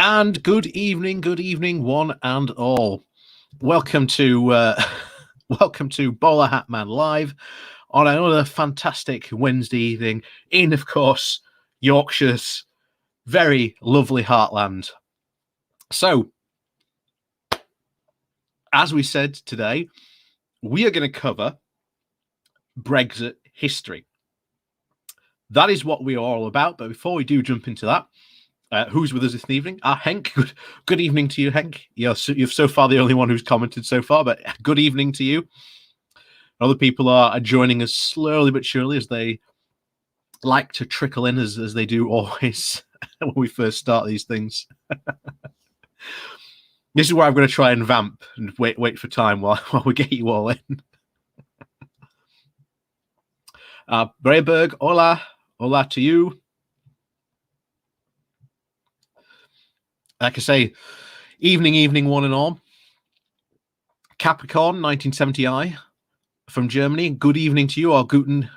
And good evening, one and all. Welcome to welcome to Bowler Hat Man Live on another fantastic Wednesday evening in, of course, Yorkshire's very lovely heartland. So, as we said today, we are going to cover Brexit history. That is what we are all about. But before we do jump into that, who's with us this evening? Henk. Good evening to you, Henk. You're so far the only one who's commented so far, but good evening to you. Other people are joining us slowly but surely as they like to trickle in, as they do always when we first start these things. This is where I'm going to try and vamp and wait for time while we get you all in. Brayberg, hola to you. Like I say, evening, one and all. Capricorn, 1970i from Germany. Good evening to you, or guten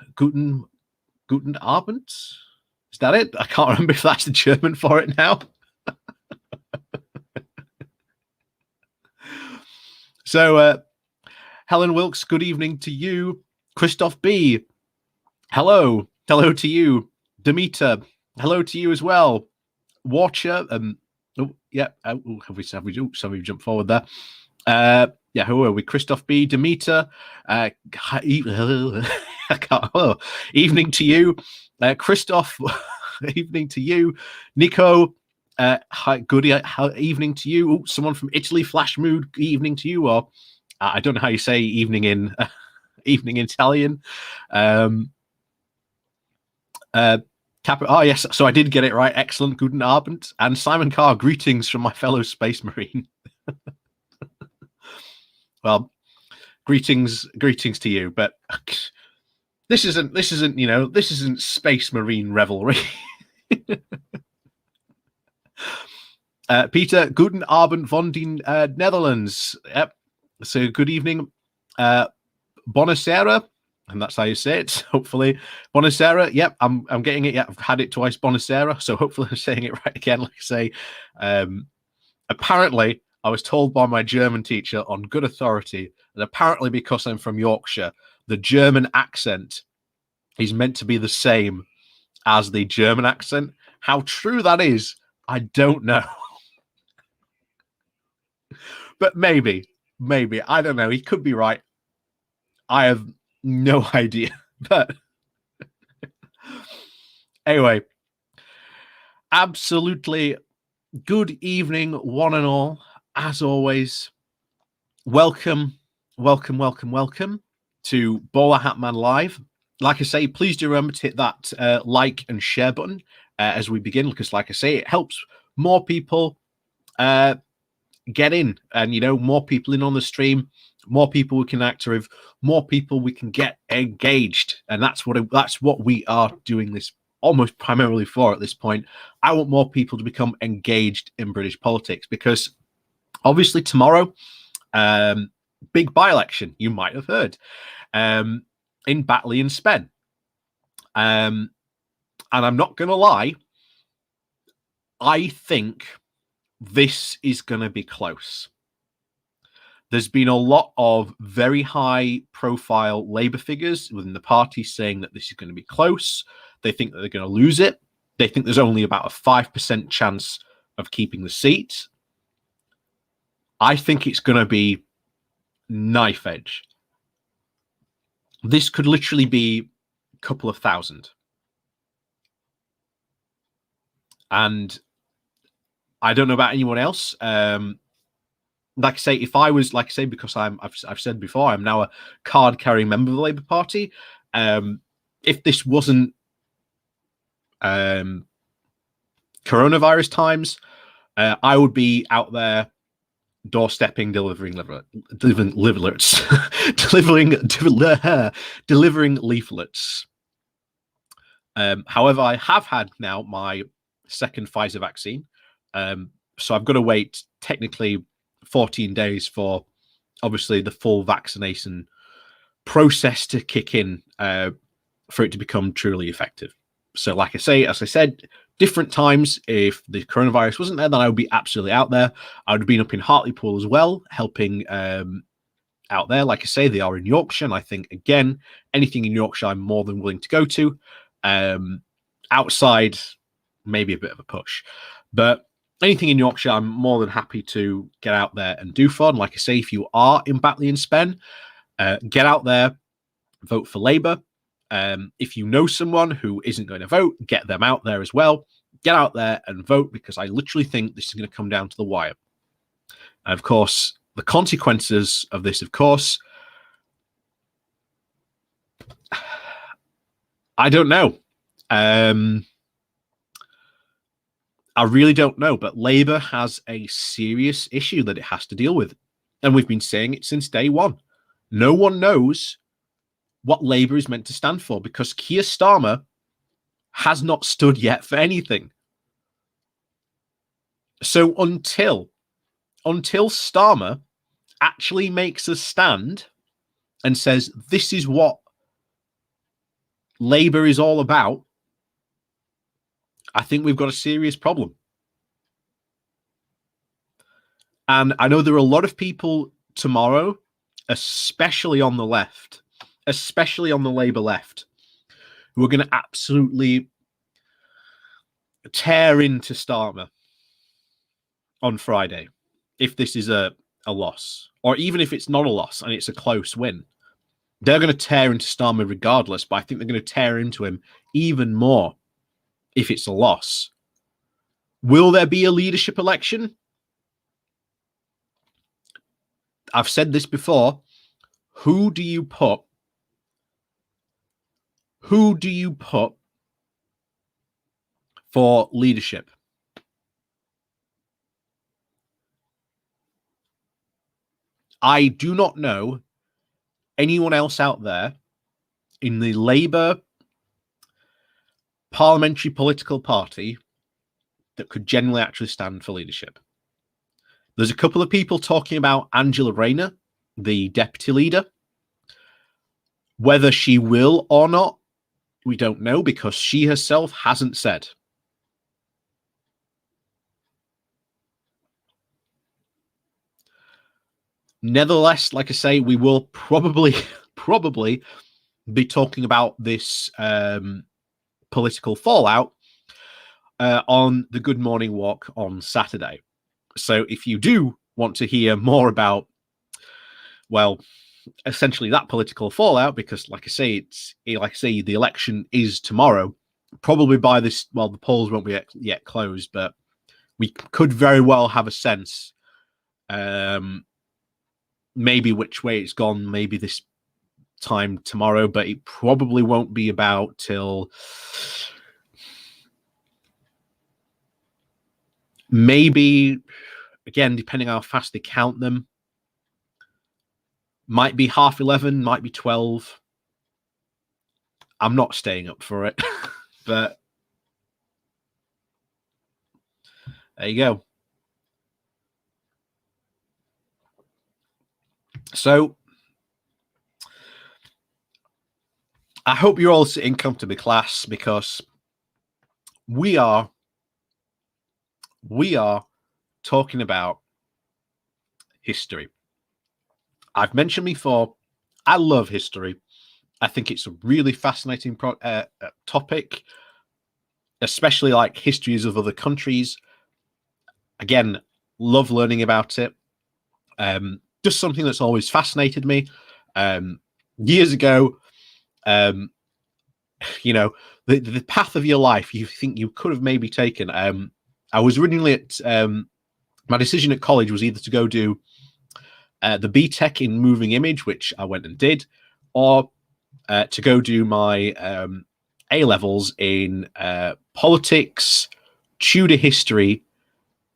Abend. Is that it? I can't remember if that's the German for it now. So, Helen Wilkes, good evening to you. Christoph B, hello to you. Demeter, hello to you as well. Watcher, have we jumped forward there? Who are we? Christoph B, Demeter, evening to you. Christoph, evening to you. Nico, hi, good evening to you. Ooh, someone from Italy, Flash Mood, evening to you. Or I don't know how you say evening in Italian. Yes, so I did get it right. Excellent. Guten Abend. And Simon Carr, greetings from my fellow Space Marine. Well, greetings to you, but this isn't Space Marine revelry. Peter, guten Abend von den Netherlands. Yep. So good evening. Buonasera. And that's how you say it, hopefully. Buonasera. Yep, I'm getting it. Yeah, I've had it twice. Buonasera. So hopefully I'm saying it right again. Like I say, apparently I was told by my German teacher on good authority that apparently because I'm from Yorkshire, the German accent is meant to be the same as the German accent. How true that is, I don't know. But maybe. I don't know. He could be right. I have no idea. But anyway, absolutely good evening, one and all. As always, welcome to Bowler Hat Man Live. Like I say, please do remember to hit that like and share button as we begin, because like I say, it helps more people get in, and more people in on the stream, more people we can active, more people we can get engaged, and that's what we are doing this almost primarily for at this point. I want more people to become engaged in British politics, because obviously tomorrow, big by-election, you might have heard, in Batley and Spen, and I'm not going to lie, I think this is going to be close. There's been a lot of very high-profile Labour figures within the party saying that this is going to be close. They think that they're going to lose it. They think there's only about a 5% chance of keeping the seat. I think it's going to be knife edge. This could literally be a couple of thousand. And I don't know about anyone else. Like I say, if I was, because I've said before, I'm now a card-carrying member of the Labour Party. If this wasn't coronavirus times, I would be out there doorstepping, delivering leaflets. However, I have had now my second Pfizer vaccine, so I've got to wait technically 14 days for obviously the full vaccination process to kick in for it to become truly effective. So like I say, as I said, different times, if the coronavirus wasn't there, then I would be absolutely out there. I would have been up in Hartlepool as well, helping out there. Like I say, they are in Yorkshire, and I think, again, anything in Yorkshire I'm more than willing to go to. Outside, maybe a bit of a push, but anything in Yorkshire I'm more than happy to get out there and do fun. Like I say, if you are in Batley and Spen, get out there, vote for Labour. If you know someone who isn't going to vote, get them out there as well. Get out there and vote, because I literally think this is going to come down to the wire. And of course, the consequences of this, of course, I don't know. I really don't know, but Labour has a serious issue that it has to deal with. And we've been saying it since day one. No one knows what Labour is meant to stand for, because Keir Starmer has not stood yet for anything. So until Starmer actually makes a stand and says, this is what Labour is all about, I think we've got a serious problem. And I know there are a lot of people tomorrow, especially on the left, especially on the Labour left, who are going to absolutely tear into Starmer on Friday if this is a loss, or even if it's not a loss and it's a close win. They're going to tear into Starmer regardless, but I think they're going to tear into him even more if it's a loss. Will there be a leadership election? I've said this before. Who do you put for leadership? I do not know anyone else out there in the Labour parliamentary political party that could generally actually stand for leadership. There's a couple of people talking about Angela Rayner, the deputy leader. Whether she will or not, we don't know, because she herself hasn't said. Nevertheless, like I say, we will probably be talking about this political fallout on the Good Morning Walk on Saturday. So if you do want to hear more about, well, essentially that political fallout, because like I say, the election is tomorrow, probably by this, well, the polls won't be yet closed, but we could very well have a sense maybe which way it's gone, maybe this time tomorrow, but it probably won't be about till maybe, again, depending how fast they count them, might be 11:30, might be 12. I'm not staying up for it, but there you go. So I hope you're all sitting comfortably, class, because we are talking about history. I've mentioned before, I love history. I think it's a really fascinating topic, especially like histories of other countries. Again, love learning about it. Just something that's always fascinated me. Years ago, you know, the path of your life you think you could have maybe taken. I was originally at my decision at college was either to go do the BTEC in moving image, which I went and did, or to go do my A levels in politics, Tudor history,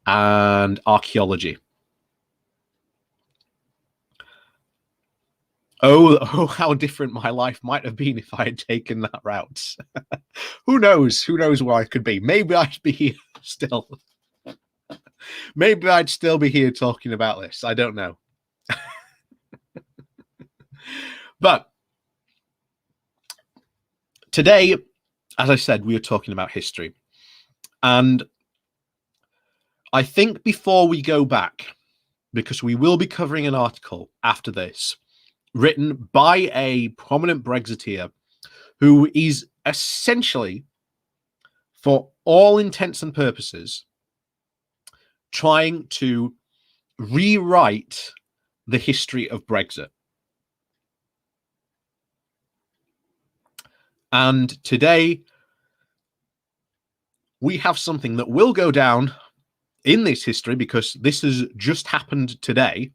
and archaeology. Oh, how different my life might have been if I had taken that route. Who knows? Who knows where I could be? Maybe I'd be here still. Maybe I'd still be here talking about this. I don't know. But today, as I said, we are talking about history. And I think before we go back, because we will be covering an article after this written by a prominent Brexiteer who is essentially, for all intents and purposes, trying to rewrite the history of Brexit. And today, we have something that will go down in this history because this has just happened today.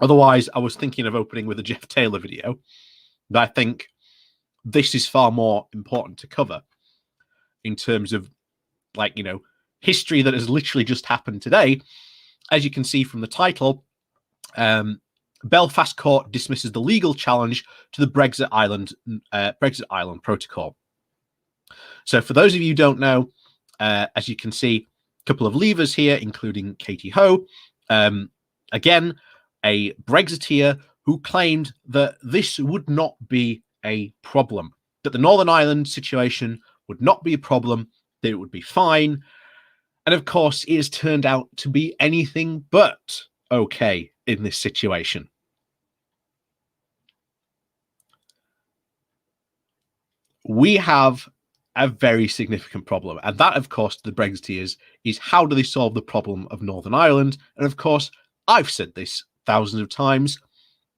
Otherwise, I was thinking of opening with a Jeff Taylor video, but I think this is far more important to cover in terms of, like, you know, history that has literally just happened today. As you can see from the title, Belfast court dismisses the legal challenge to the Brexit Island Protocol. So for those of you who don't know, as you can see, a couple of leavers here, including Katie Ho, again, a Brexiteer who claimed that this would not be a problem, that the Northern Ireland situation would not be a problem, that it would be fine. And of course, it has turned out to be anything but okay in this situation. We have a very significant problem. And that, of course, to the Brexiteers is how do they solve the problem of Northern Ireland? And of course, I've said this thousands of times,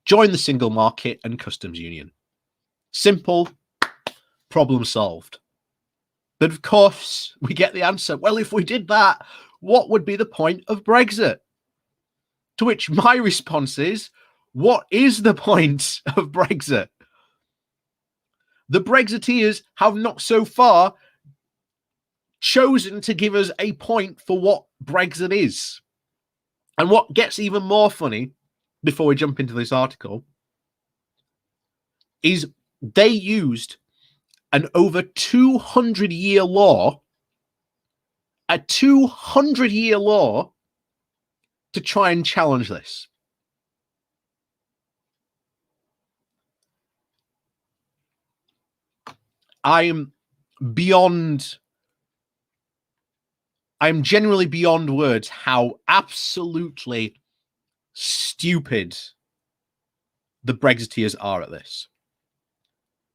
join the single market and customs union. Simple, problem solved. But of course, we get the answer, well, if we did that, what would be the point of Brexit? To which my response is, what is the point of Brexit? The Brexiteers have not so far chosen to give us a point for what Brexit is. And what gets even more funny, before we jump into this article, is they used an over 200-year law, a 200-year law, to try and challenge this. I'm genuinely beyond words how absolutely stupid the Brexiteers are at this.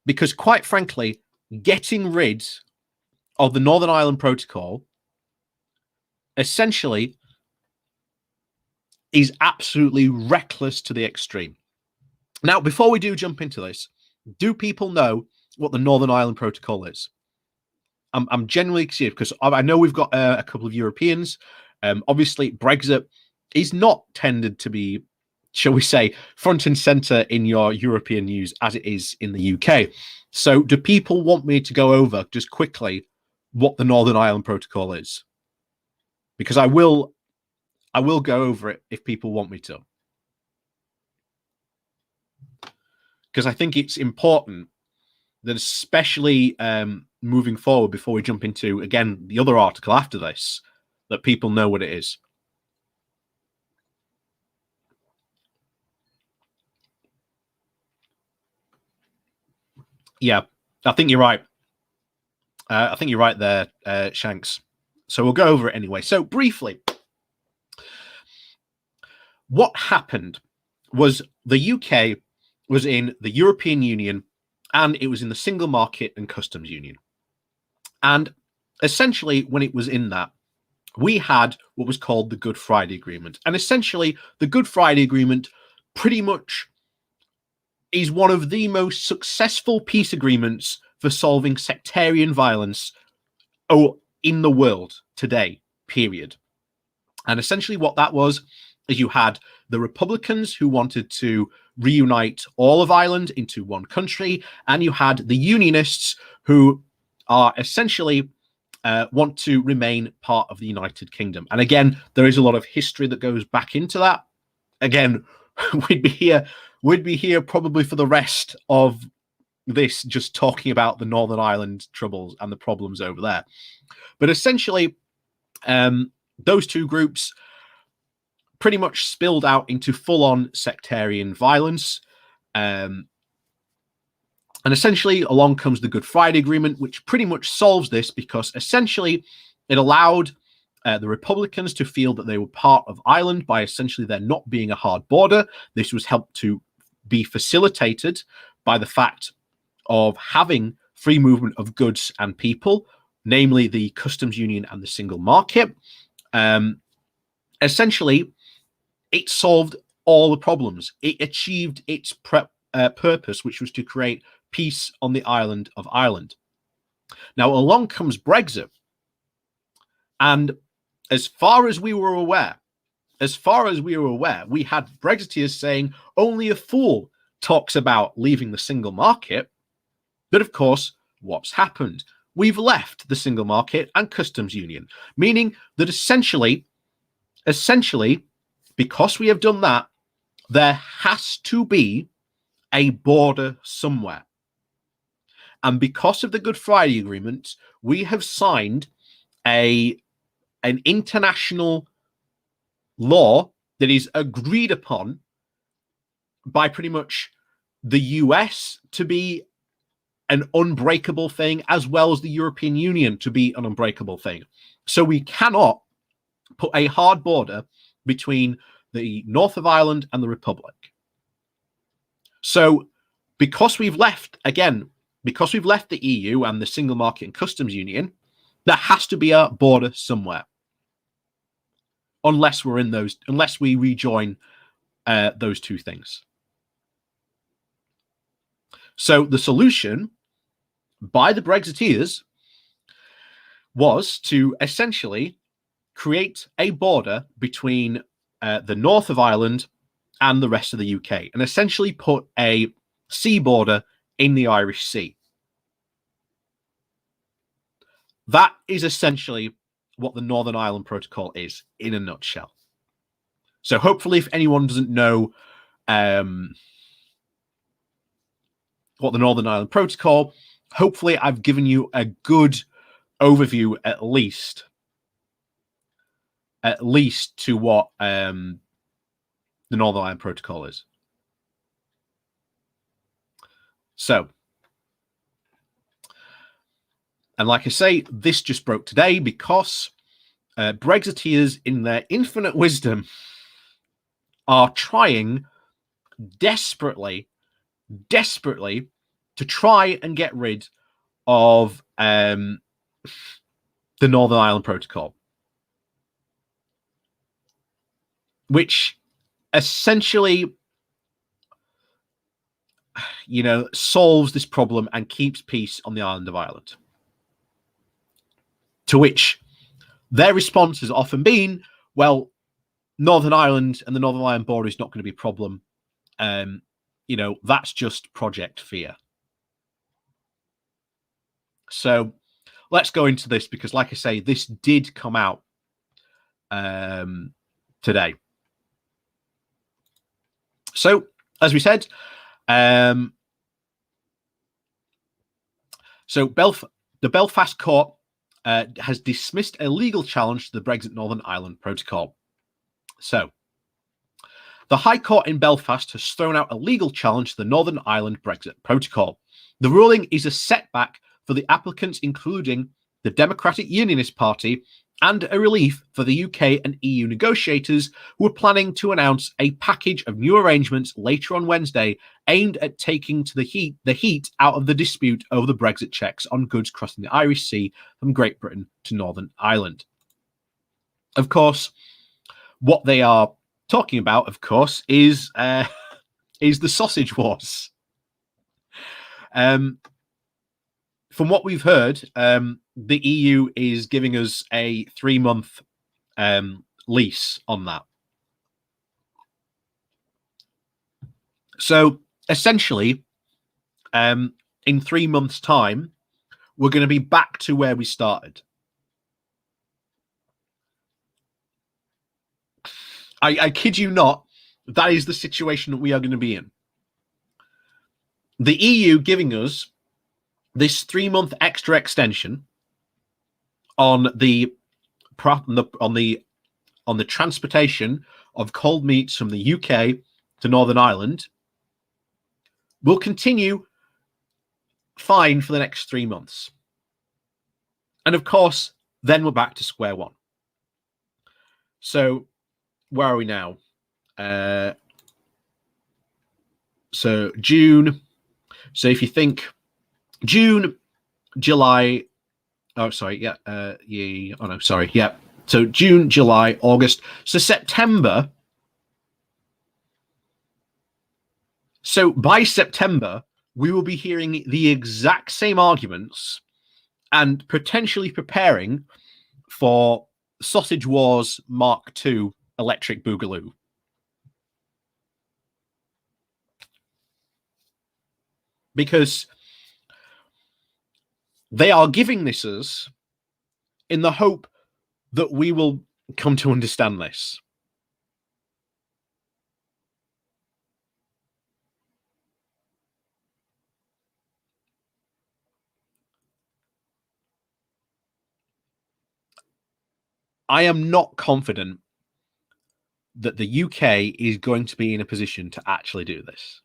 Because quite frankly, getting rid of the Northern Ireland Protocol essentially is absolutely reckless to the extreme. Now, before we do jump into this, do people know what the Northern Ireland Protocol is? I'm genuinely curious because I know we've got a couple of Europeans. Obviously, Brexit is not tended to be, shall we say, front and center in your European news as it is in the UK. So do people want me to go over just quickly what the Northern Ireland Protocol is? Because I will go over it if people want me to. Because I think it's important that, especially moving forward, before we jump into, again, the other article after this, that people know what it is. Yeah, I think you're right. I think you're right there, Shanks. So we'll go over it anyway. So briefly, what happened was the UK was in the European Union and it was in the single market and customs union. And essentially, when it was in that, we had what was called the Good Friday Agreement. And essentially, the Good Friday Agreement pretty much is one of the most successful peace agreements for solving sectarian violence in the world today, period. And essentially what that was is you had the Republicans who wanted to reunite all of Ireland into one country, and you had the Unionists who are essentially want to remain part of the United Kingdom. And again, there is a lot of history that goes back into that. Again, we'd be here probably for the rest of this, just talking about the Northern Ireland troubles and the problems over there. But essentially, those two groups pretty much spilled out into full-on sectarian violence. And And essentially, along comes the Good Friday Agreement, which pretty much solves this, because essentially it allowed the Republicans to feel that they were part of Ireland by essentially there not being a hard border. This was helped to be facilitated by the fact of having free movement of goods and people, namely the customs union and the single market. Essentially, it solved all the problems. It achieved its purpose, which was to create peace on the island of Ireland. Now, along comes Brexit. And as far as we were aware, we had Brexiteers saying only a fool talks about leaving the single market. But of course, what's happened? We've left the single market and customs union, meaning that essentially, because we have done that, there has to be a border somewhere. And because of the Good Friday Agreement, we have signed an international law that is agreed upon by pretty much the US to be an unbreakable thing, as well as the European Union to be an unbreakable thing. So we cannot put a hard border between the north of Ireland and the Republic. So because we've left the EU and the single market and customs union, there has to be a border somewhere. Unless we rejoin those two things. So the solution by the Brexiteers was to essentially create a border between the north of Ireland and the rest of the UK, and essentially put a sea border in the Irish Sea. That is essentially what the Northern Ireland Protocol is in a nutshell. So hopefully, if anyone doesn't know what the Northern Ireland Protocol, hopefully I've given you a good overview at least to what the Northern Ireland Protocol is. So, and like I say, this just broke today because Brexiteers, in their infinite wisdom, are trying desperately to try and get rid of the Northern Ireland Protocol, which essentially, solves this problem and keeps peace on the island of Ireland. To which their response has often been, well, Northern Ireland and the Northern Ireland border is not going to be a problem. That's just Project Fear. So let's go into this because, like I say, this did come out today. So, as we said, the Belfast court has dismissed a legal challenge to the Brexit Northern Ireland Protocol. So, the High Court in Belfast has thrown out a legal challenge to the Northern Ireland Brexit Protocol. The ruling is a setback for the applicants, including the Democratic Unionist Party, and a relief for the UK and EU negotiators who are planning to announce a package of new arrangements later on Wednesday aimed at taking the heat out of the dispute over the Brexit checks on goods crossing the Irish Sea from Great Britain to Northern Ireland. Of course, what they are talking about, of course, is the sausage wars. From what we've heard, the EU is giving us a 3-month lease on that. So essentially, in 3 months' time, we're going to be back to where we started. I kid you not, that is the situation that we are going to be in. The EU giving us this 3-month extra extension on the transportation of cold meats from the UK to Northern Ireland will continue fine for the next 3 months. And of course, then we're back to square one. So where are we now? So June. So if you think June, July, oh, sorry, yeah, oh no, sorry, yeah. So June, July, August. So September. So by September, we will be hearing the exact same arguments and potentially preparing for Sausage Wars Mark II Electric Boogaloo. Because they are giving this us in the hope that we will come to understand this. I am not confident that the UK is going to be in a position to actually do this.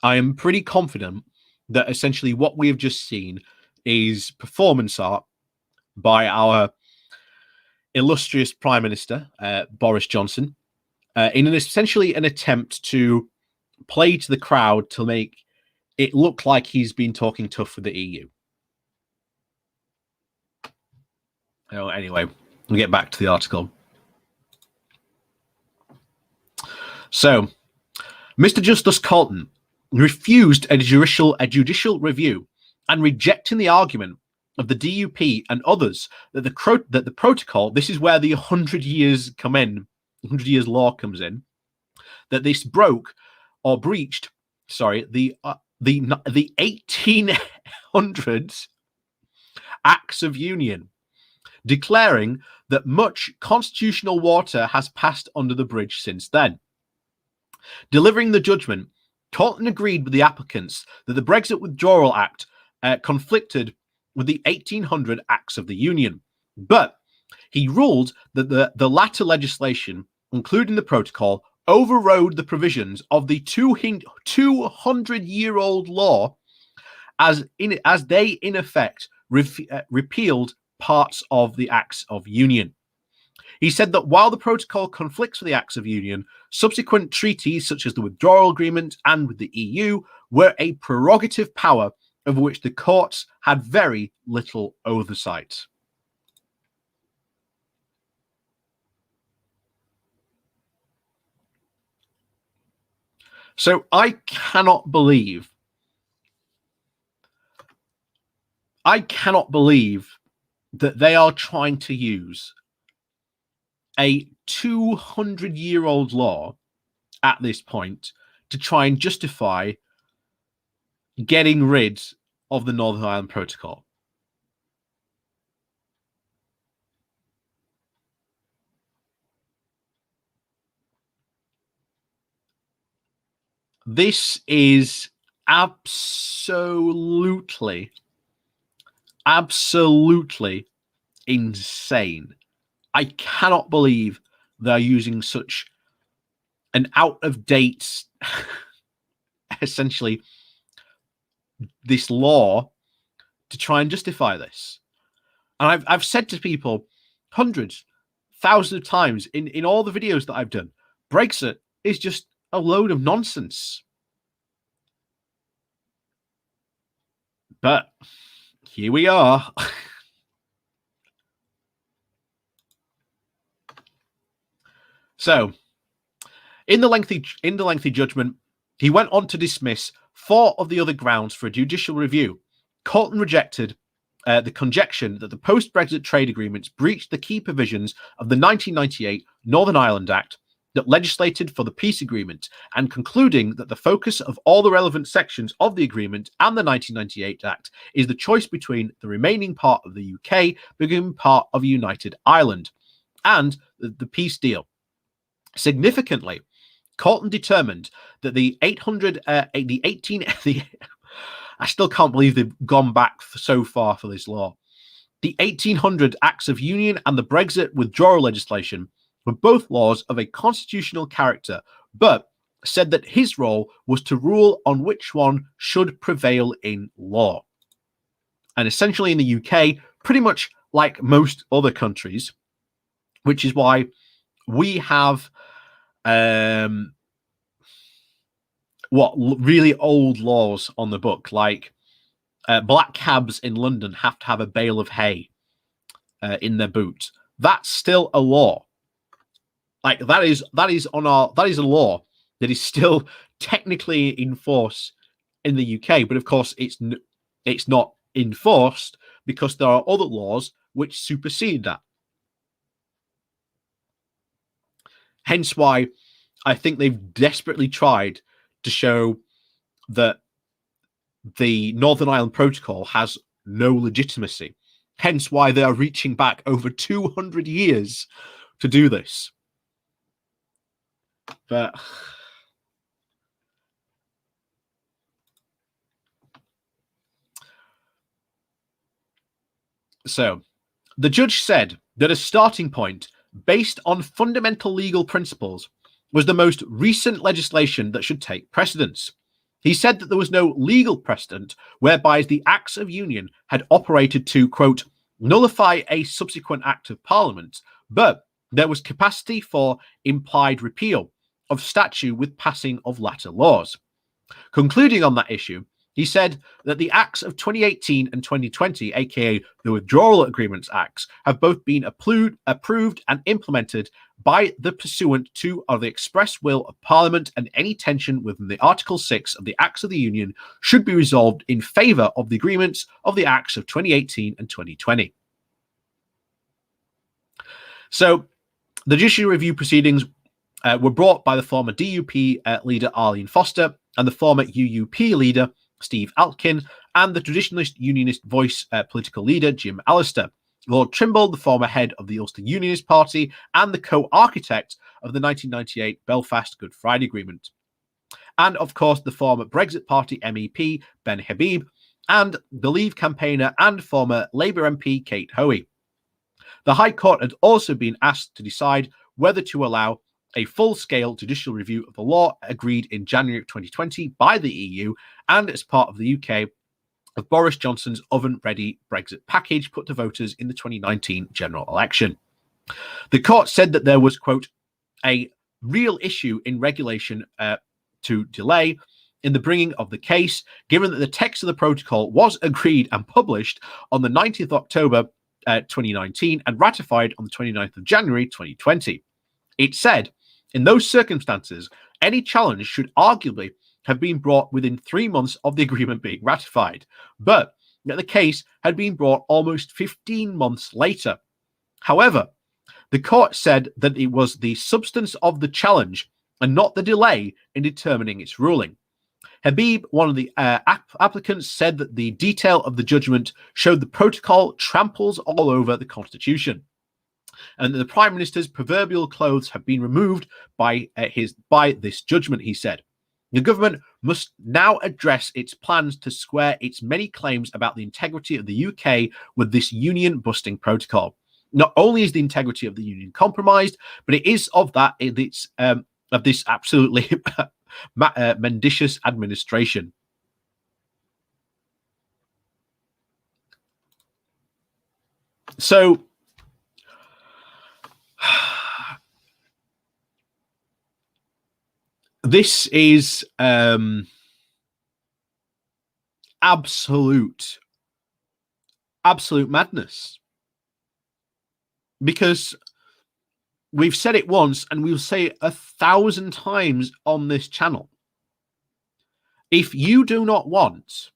I am pretty confident that essentially what we have just seen is performance art by our illustrious Prime Minister, Boris Johnson, in essentially an attempt to play to the crowd to make it look like he's been talking tough with the EU. Oh, anyway, we'll get back to the article. So, Mr. Justice Colton refused a judicial review and rejecting the argument of the DUP and others that the protocol, this is where the 100 years come in, 100 years law comes in, that this broke or breached, the 1800s Acts of Union, declaring that much constitutional water has passed under the bridge since then. Delivering the judgment, Colton agreed with the applicants that the Brexit Withdrawal Act conflicted with the 1800 Acts of the Union, but he ruled that the latter legislation, including the protocol, overrode the provisions of the 200-year-old law as they in effect repealed parts of the Acts of Union. He said that while the protocol conflicts with the Acts of Union, subsequent treaties such as the Withdrawal Agreement and with the EU were a prerogative power over which the courts had very little oversight. So I cannot believe that they are trying to use a 200-year-old law at this point to try and justify getting rid of the Northern Ireland Protocol. This is absolutely insane. I cannot believe they're using such an out-of-date, essentially, this law to try and justify this. And I've said to people hundreds, thousands of times in all the videos that I've done, Brexit is just a load of nonsense. But here we are. So, in the lengthy judgment, he went on to dismiss 4 of the other grounds for a judicial review. Colton rejected the conjecture that the post-Brexit trade agreements breached the key provisions of the 1998 Northern Ireland Act that legislated for the peace agreement, and concluding that the focus of all the relevant sections of the agreement and the 1998 Act is the choice between the remaining part of the UK becoming part of United Ireland and the peace deal. Significantly, Colton determined that I still can't believe they've gone back so far for this law. The 1800 Acts of Union and the Brexit withdrawal legislation were both laws of a constitutional character, but said that his role was to rule on which one should prevail in law. And essentially in the UK, pretty much like most other countries, which is why we have really old laws on the book, like black cabs in London have to have a bale of hay in their boot. That's still a law. Like that is a law that is still technically in force in the UK, but of course it's not enforced because there are other laws which supersede that. Hence why I think they've desperately tried to show that the Northern Ireland Protocol has no legitimacy. Hence why they are reaching back over 200 years to do this. But so the judge said that a starting point based on fundamental legal principles was the most recent legislation that should take precedence. He said that there was no legal precedent whereby the Acts of Union had operated to, quote, nullify a subsequent act of Parliament, but there was capacity for implied repeal of statute with passing of latter laws. Concluding on that issue, he said that the Acts of 2018 and 2020, aka the Withdrawal Agreements Acts, have both been approved and implemented by the pursuant to or the express will of Parliament, and any tension within the Article 6 of the Acts of the Union should be resolved in favour of the agreements of the Acts of 2018 and 2020. So the judicial review proceedings were brought by the former DUP leader Arlene Foster and the former UUP leader Steve Atkin, and the traditionalist unionist voice political leader Jim Allister. Lord Trimble, the former head of the Ulster Unionist Party and the co-architect of the 1998 Belfast Good Friday Agreement. And, of course, the former Brexit Party MEP Ben Habib and the Leave campaigner and former Labour MP Kate Hoey. The High Court had also been asked to decide whether to allow a full-scale judicial review of the law agreed in January of 2020 by the EU and as part of the UK of Boris Johnson's oven-ready Brexit package put to voters in the 2019 general election. The court said that there was, quote, a real issue in regulation to delay in the bringing of the case, given that the text of the protocol was agreed and published on the 19th of October 2019 and ratified on the 29th of January 2020. It said, in those circumstances, any challenge should arguably have been brought within 3 months of the agreement being ratified, but that the case had been brought almost 15 months later. However, the court said that it was the substance of the challenge and not the delay in determining its ruling. Habib, one of the applicants, said that the detail of the judgment showed the protocol tramples all over the Constitution, and that the Prime Minister's proverbial clothes have been removed by this judgment, he said. The government must now address its plans to square its many claims about the integrity of the UK with this union-busting protocol. Not only is the integrity of the union compromised, but it is of this absolutely mendacious administration. So this is absolute madness, because we've said it once and we'll say it 1,000 times on this channel. If you do not want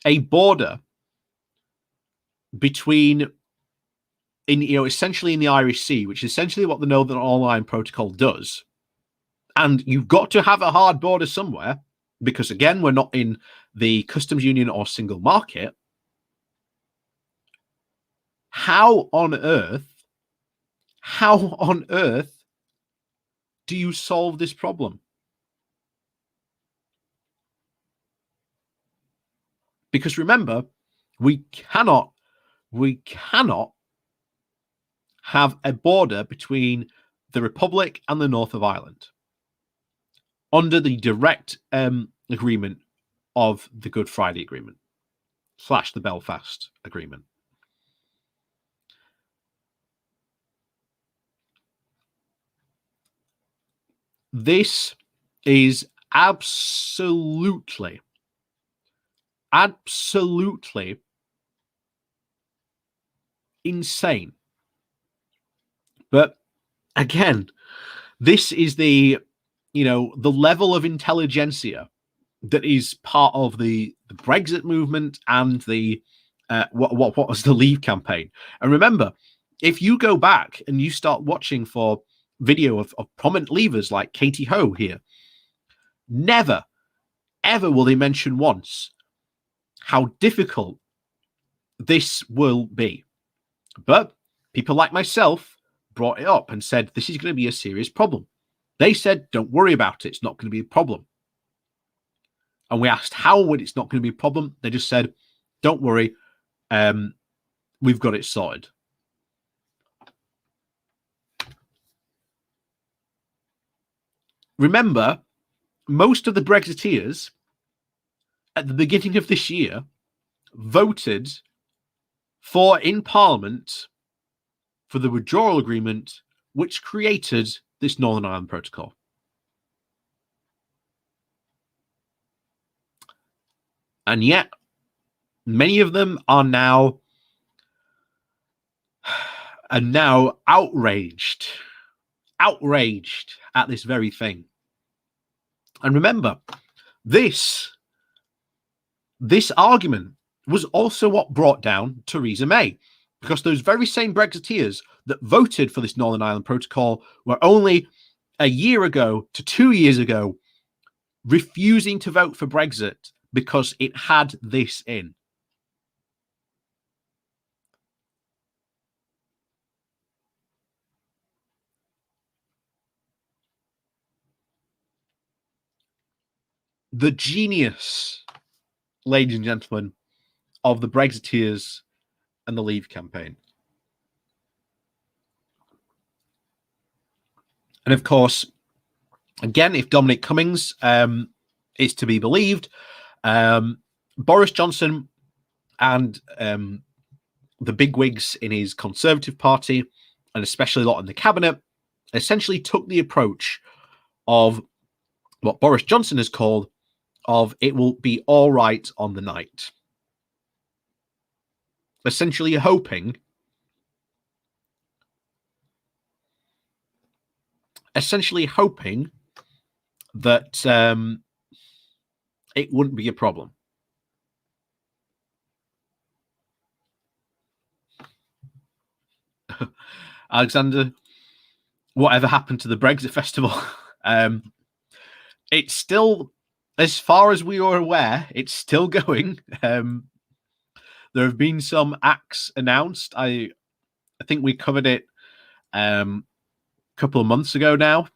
a border between, essentially in the Irish Sea, which is essentially what the Northern Ireland Protocol does, and you've got to have a hard border somewhere, because again, we're not in the customs union or single market. How on earth do you solve this problem? Because remember, we cannot have a border between the Republic and the North of Ireland under the direct agreement of the Good Friday Agreement / the Belfast Agreement. This is absolutely insane. But again, this is the level of intelligentsia that is part of the Brexit movement and the what was the Leave campaign. And remember, if you go back and you start watching for video of prominent Leavers like Katie Ho here, never, ever will they mention once how difficult this will be. But people like myself brought it up and said, this is going to be a serious problem. They said, don't worry about it. It's not going to be a problem. And we asked, how would it's not going to be a problem? They just said, don't worry. We've got it sorted. Remember, most of the Brexiteers at the beginning of this year voted in Parliament for the withdrawal agreement, which created this Northern Ireland Protocol. And yet, many of them are now outraged at this very thing. And remember, this argument was also what brought down Theresa May, because those very same Brexiteers that voted for this Northern Ireland Protocol were only a year ago to 2 years ago refusing to vote for Brexit because it had this in. The genius, ladies and gentlemen, of the Brexiteers and the Leave campaign. And of course, again, if Dominic Cummings is to be believed, Boris Johnson and the bigwigs in his Conservative Party, and especially a lot in the cabinet, essentially took the approach of what Boris Johnson has called of it will be all right on the night. Essentially hoping that it wouldn't be a problem. Alexander, whatever happened to the Brexit festival? It's still, as far as we are aware, it's still going. There have been some acts announced. I think we covered it a couple of months ago now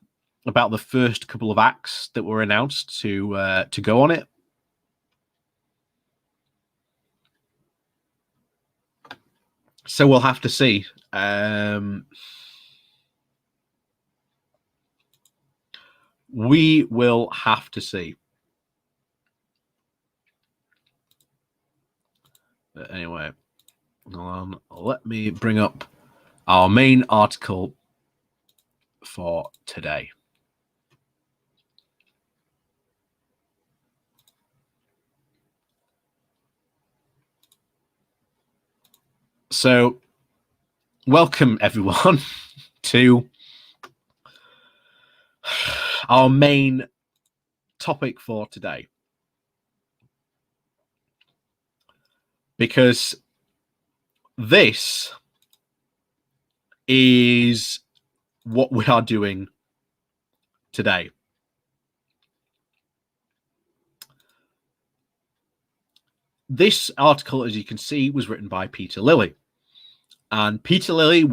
about the first couple of acts that were announced to go on it. So we'll have to see. We will have to see. But anyway, let me bring up our main article for today. So, welcome everyone to our main topic for today. Because this is what we are doing today. This article, as you can see, was written by Peter Lilly. And Peter Lilly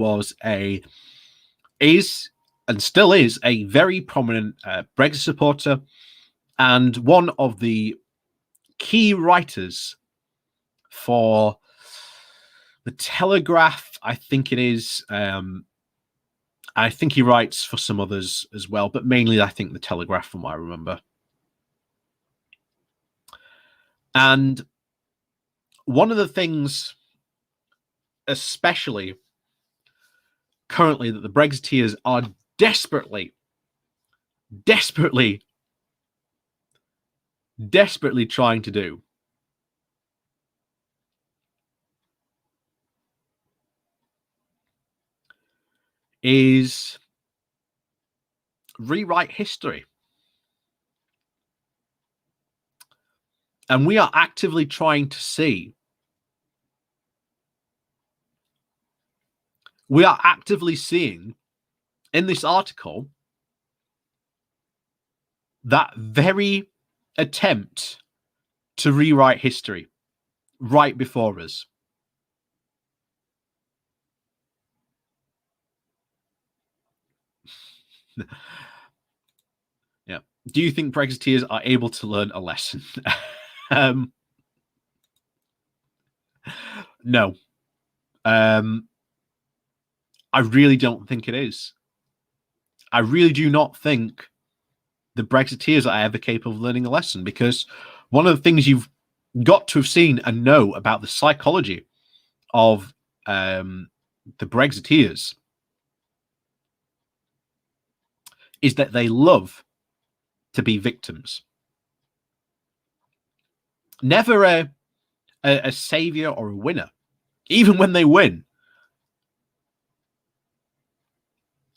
is and still is a very prominent Brexit supporter and one of the key writers for The Telegraph, I think it is, and I think he writes for some others as well, but mainly I think the Telegraph, from what I remember. And one of the things, especially currently, that the Brexiteers are desperately trying to do is rewrite history. And we are actively trying to see. We are actively seeing in this article that very attempt to rewrite history right before us. Yeah. Do you think Brexiteers are able to learn a lesson? No. I really don't think it is. I really do not think the Brexiteers are ever capable of learning a lesson, because one of the things you've got to have seen and know about the psychology of the Brexiteers is that they love to be victims. Never a savior or a winner. Even when they win.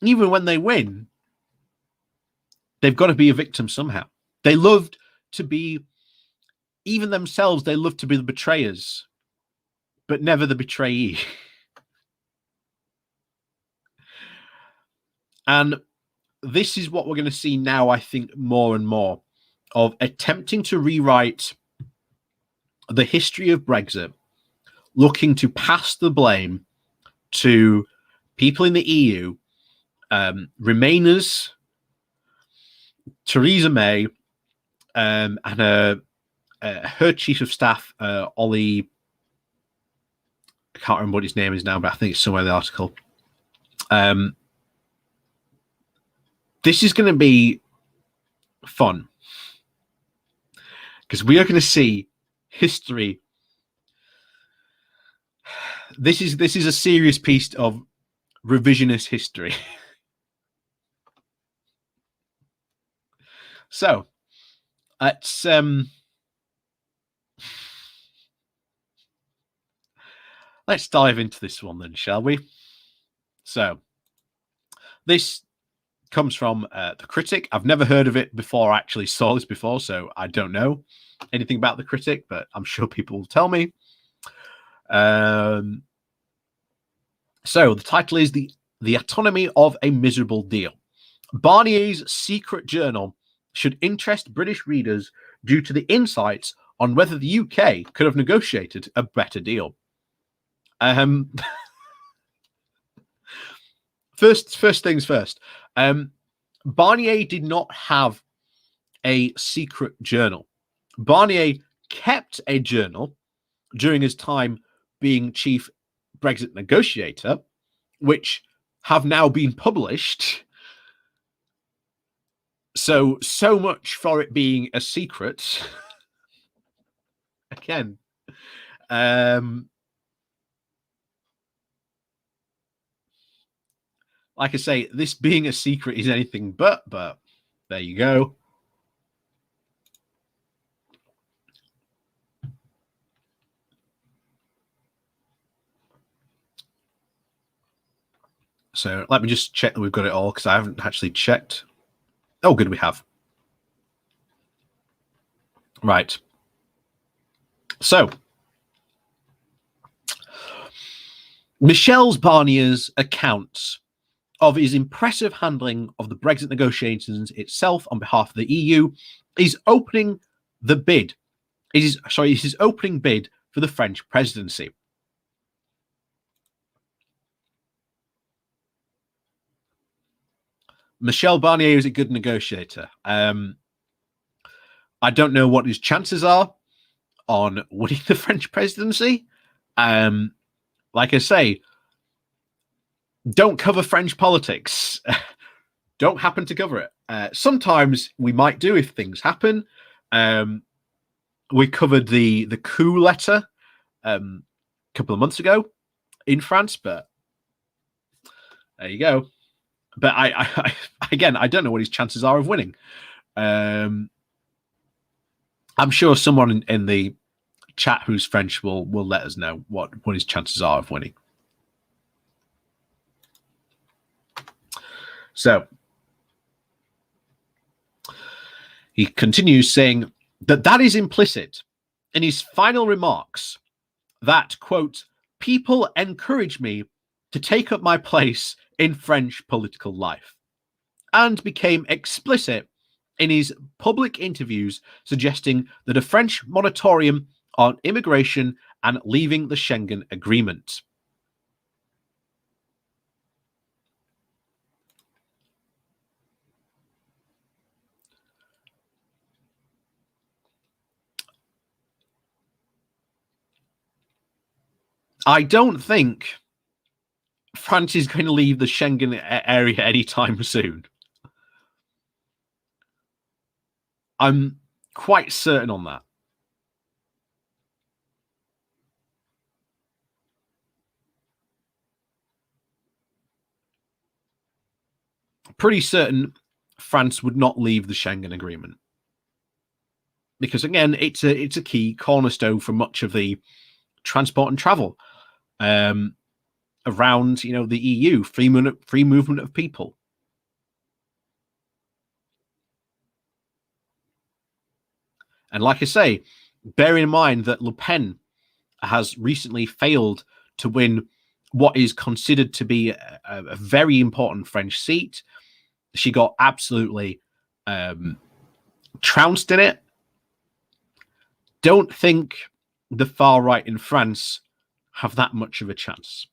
Even when they win, they've got to be a victim somehow. They loved to be, even themselves, they love to be the betrayers, but never the betrayee. And this is what we're going to see now, I think, more and more, of attempting to rewrite the history of Brexit, looking to pass the blame to people in the EU, Remainers, Theresa May, and her chief of staff, Ollie, I can't remember what his name is now, but I think it's somewhere in the article. This is going to be fun, because we are going to see history. This is a serious piece of revisionist history. So let's dive into this one then, shall we? So this comes from The Critic. I've never heard of it before. I actually saw this before, so I don't know anything about The Critic, but I'm sure people will tell me. So the title is the Autonomy of a Miserable Deal. Barnier's secret journal should interest British readers due to the insights on whether the UK could have negotiated a better deal. First things first. Barnier did not have a secret journal. Barnier kept a journal during his time being chief Brexit negotiator, which have now been published. So much for it being a secret. Again, like I say, this being a secret is anything but there you go. So let me just check that we've got it all, because I haven't actually checked. Oh, good, we have. Right. So Michel Barnier's accounts of his impressive handling of the Brexit negotiations itself on behalf of the EU is opening the bid. It is his opening bid for the French presidency. Michel Barnier is a good negotiator. I don't know what his chances are on winning the French presidency. Like I say, don't cover French politics. Don't happen to cover it. Sometimes we might do if things happen. We covered the coup letter a couple of months ago in France, but there you go. But I again, I don't know what his chances are of winning. I'm sure someone in the chat who's French will let us know what his chances are of winning. So he continues saying that is implicit in his final remarks that, quote, people encourage me to take up my place in French political life, and became explicit in his public interviews suggesting that a French moratorium on immigration and leaving the Schengen agreement. I don't think France is going to leave the Schengen area anytime soon. I'm quite certain on that. Pretty certain France would not leave the Schengen agreement. Because again, it's a key cornerstone for much of the transport and travel around, the EU, free movement of people. And like I say, bearing in mind that Le Pen has recently failed to win what is considered to be a very important French seat, she got absolutely trounced in it. Don't think the far right in France have that much of a chance.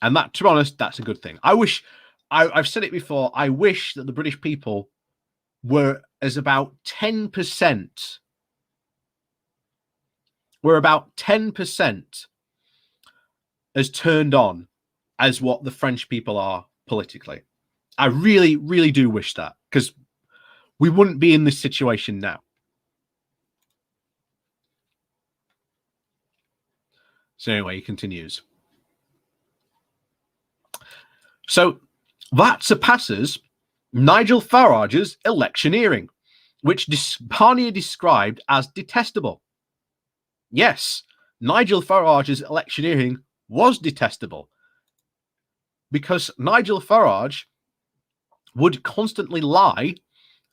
And that, to be honest, that's a good thing. I've said it before, I wish that the British people were as about 10%, as turned on as what the French people are politically. I really, really do wish that, because we wouldn't be in this situation now. So anyway, he continues. So that surpasses Nigel Farage's electioneering, which Barnier described as detestable. Yes, Nigel Farage's electioneering was detestable, because Nigel Farage would constantly lie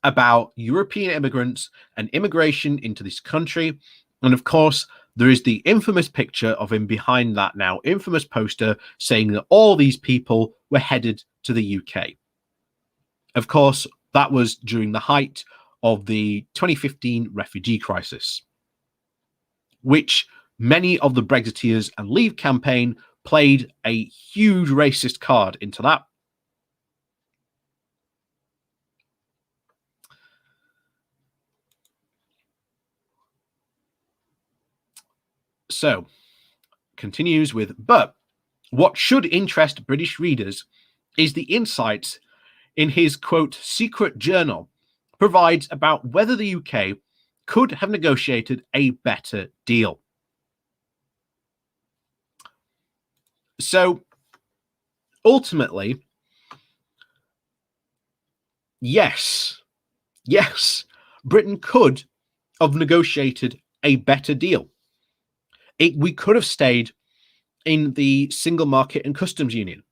about European immigrants and immigration into this country. And of course, there is the infamous picture of him behind that now infamous poster saying that all these people were headed to the UK. Of course, that was during the height of the 2015 refugee crisis, which many of the Brexiteers and Leave campaign played a huge racist card into that. So, continues with, but what should interest British readers is the insights in his, quote, secret journal provides about whether the UK could have negotiated a better deal. So, ultimately, yes, Britain could have negotiated a better deal. We could have stayed in the single market and customs union.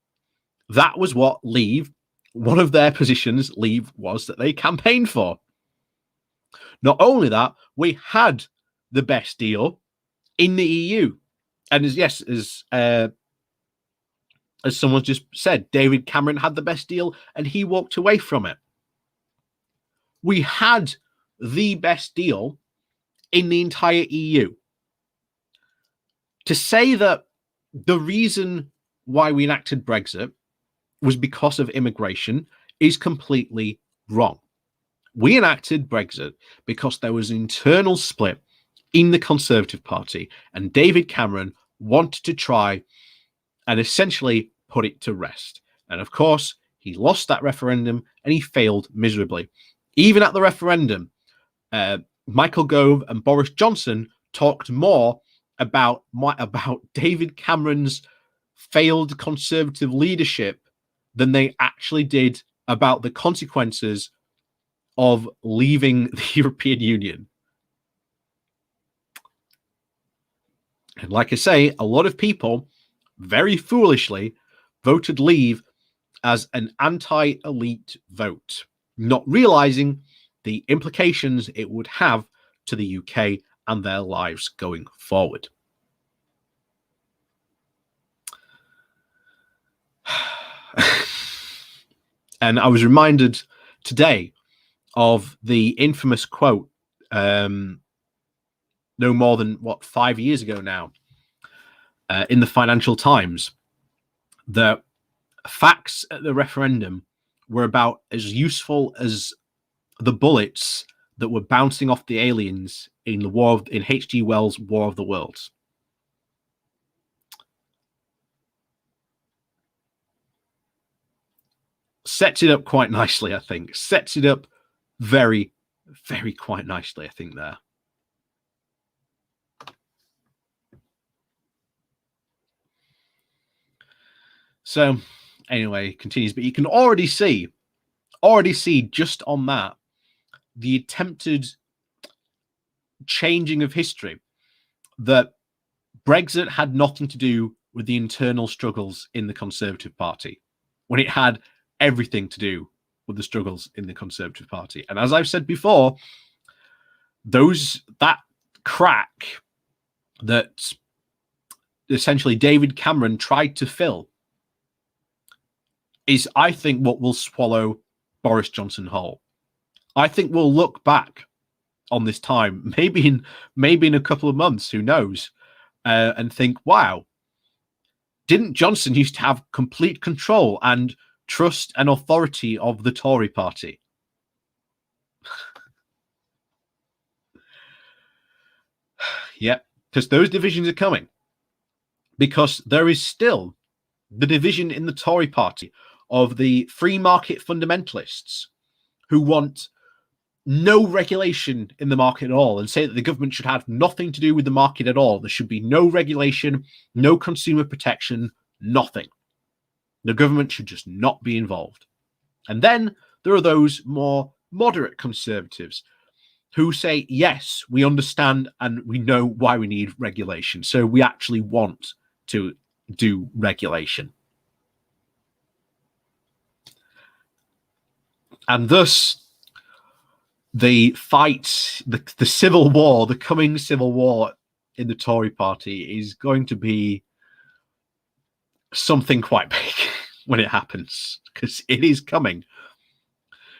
That was what Leave, one of their positions, Leave, was that they campaigned for. Not only that, we had the best deal in the EU. And as someone just said, David Cameron had the best deal and he walked away from it. We had the best deal in the entire EU. To say that the reason why we enacted Brexit was because of immigration is completely wrong. We enacted Brexit because there was an internal split in the Conservative Party, and David Cameron wanted to try and essentially put it to rest. And of course, he lost that referendum and he failed miserably. Even at the referendum, Michael Gove and Boris Johnson talked more about David Cameron's failed Conservative leadership than they actually did about the consequences of leaving the European Union. And like I say, a lot of people very foolishly voted leave as an anti-elite vote, not realizing the implications it would have to the UK and their lives going forward. And I was reminded today of the infamous quote, no more than 5 years ago now, in the Financial Times, that facts at the referendum were about as useful as the bullets that were bouncing off the aliens in H.G. Wells' War of the Worlds. Sets it up quite nicely, I think. Sets it up very, very quite nicely, I think, there. So, anyway, continues. But you can already see just on that, the attempted changing of history, that Brexit had nothing to do with the internal struggles in the Conservative Party, when it had everything to do with the struggles in the Conservative Party. And as I've said before, that crack that essentially David Cameron tried to fill is, I think, what will swallow Boris Johnson whole. I think we'll look back on this time, maybe in a couple of months, who knows, and think, wow, didn't Johnson used to have complete control and trust and authority of the Tory party? Yep, because those divisions are coming. Because there is still the division in the Tory party of the free market fundamentalists who want no regulation in the market at all and say that the government should have nothing to do with the market at all. There should be no regulation, no consumer protection, nothing. The government should just not be involved. And then there are those more moderate conservatives who say, yes, we understand and we know why we need regulation. So we actually want to do regulation. And thus, the fight, the civil war, the coming civil war in the Tory party is going to be something quite big when it happens, because it is coming.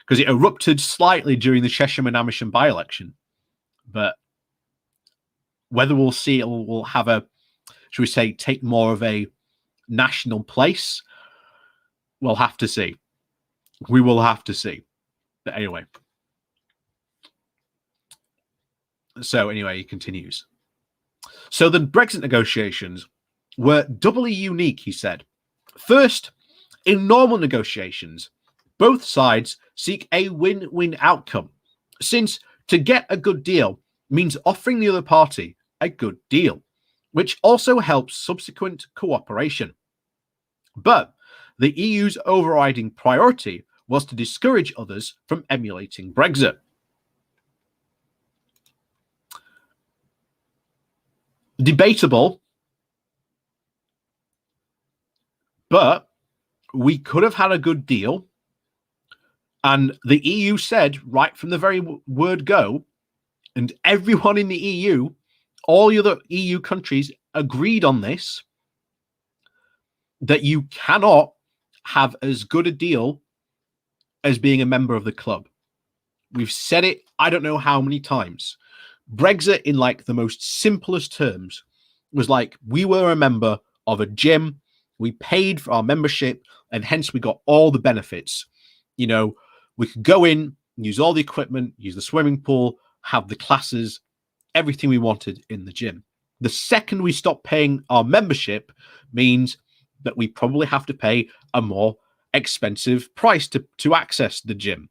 Because it erupted slightly during the Cheshire and Amersham by-election. But whether we'll see it will have a, should we say, take more of a national place, we'll have to see. We will have to see. But anyway. So anyway, he continues. So the Brexit negotiations were doubly unique, he said. First, in normal negotiations, both sides seek a win-win outcome, since to get a good deal means offering the other party a good deal, which also helps subsequent cooperation. But the EU's overriding priority was to discourage others from emulating Brexit. Debatable, but we could have had a good deal. And the EU said right from the very word go, and everyone in the EU, all the other EU countries agreed on this, that you cannot have as good a deal as being a member of the club. We've said it, I don't know how many times. Brexit, in like the most simplest terms, was like we were a member of a gym, we paid for our membership, and hence we got all the benefits. You know, we could go in, use all the equipment, use the swimming pool, have the classes, everything we wanted in the gym. The second we stop paying our membership means that we probably have to pay a more expensive price to access the gym.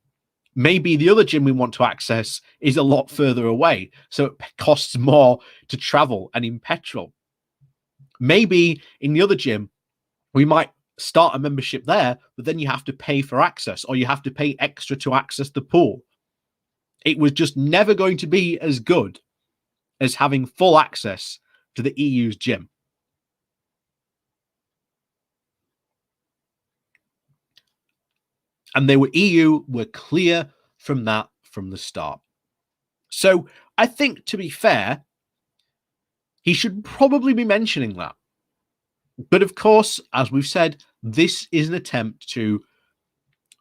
Maybe the other gym we want to access is a lot further away, so it costs more to travel and in petrol. Maybe in the other gym, we might start a membership there, but then you have to pay for access, or you have to pay extra to access the pool. It was just never going to be as good as having full access to the EU's gym. And the EU were clear from that from the start. So I think, to be fair, he should probably be mentioning that. But of course, as we've said, this is an attempt to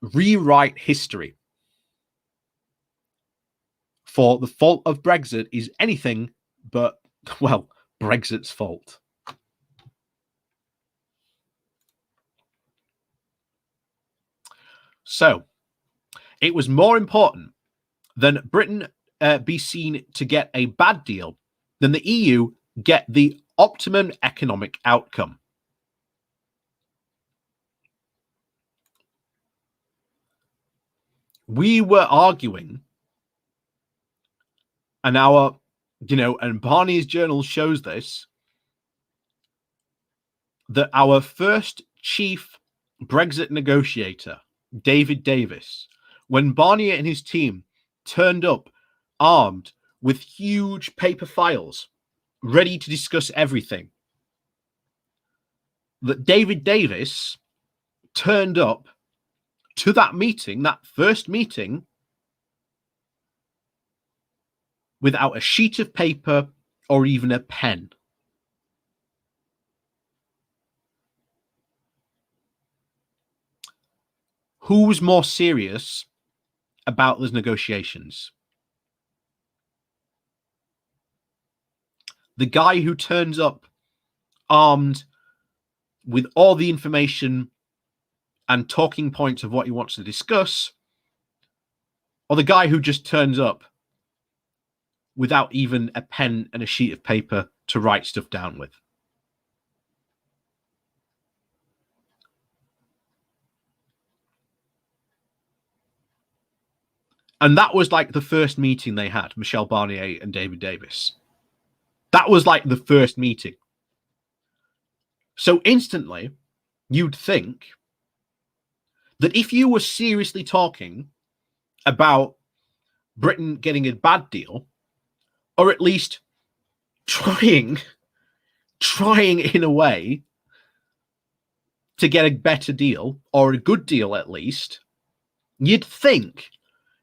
rewrite history. For the fault of Brexit is anything but, well, Brexit's fault. So it was more important than Britain be seen to get a bad deal than the EU get the optimum economic outcome. We were arguing, and and Barney's journal shows this, that our first chief Brexit negotiator, David Davis, when Barnier and his team turned up armed with huge paper files, ready to discuss everything, that David Davis turned up to that meeting, that first meeting, without a sheet of paper or even a pen. Who was more serious about those negotiations? The guy who turns up armed with all the information and talking points of what he wants to discuss, or the guy who just turns up without even a pen and a sheet of paper to write stuff down with? And that was like the first meeting they had, Michel Barnier and David Davis. That was like the first meeting. So instantly, you'd think that if you were seriously talking about Britain getting a bad deal, or at least trying in a way to get a better deal, or a good deal at least, you'd think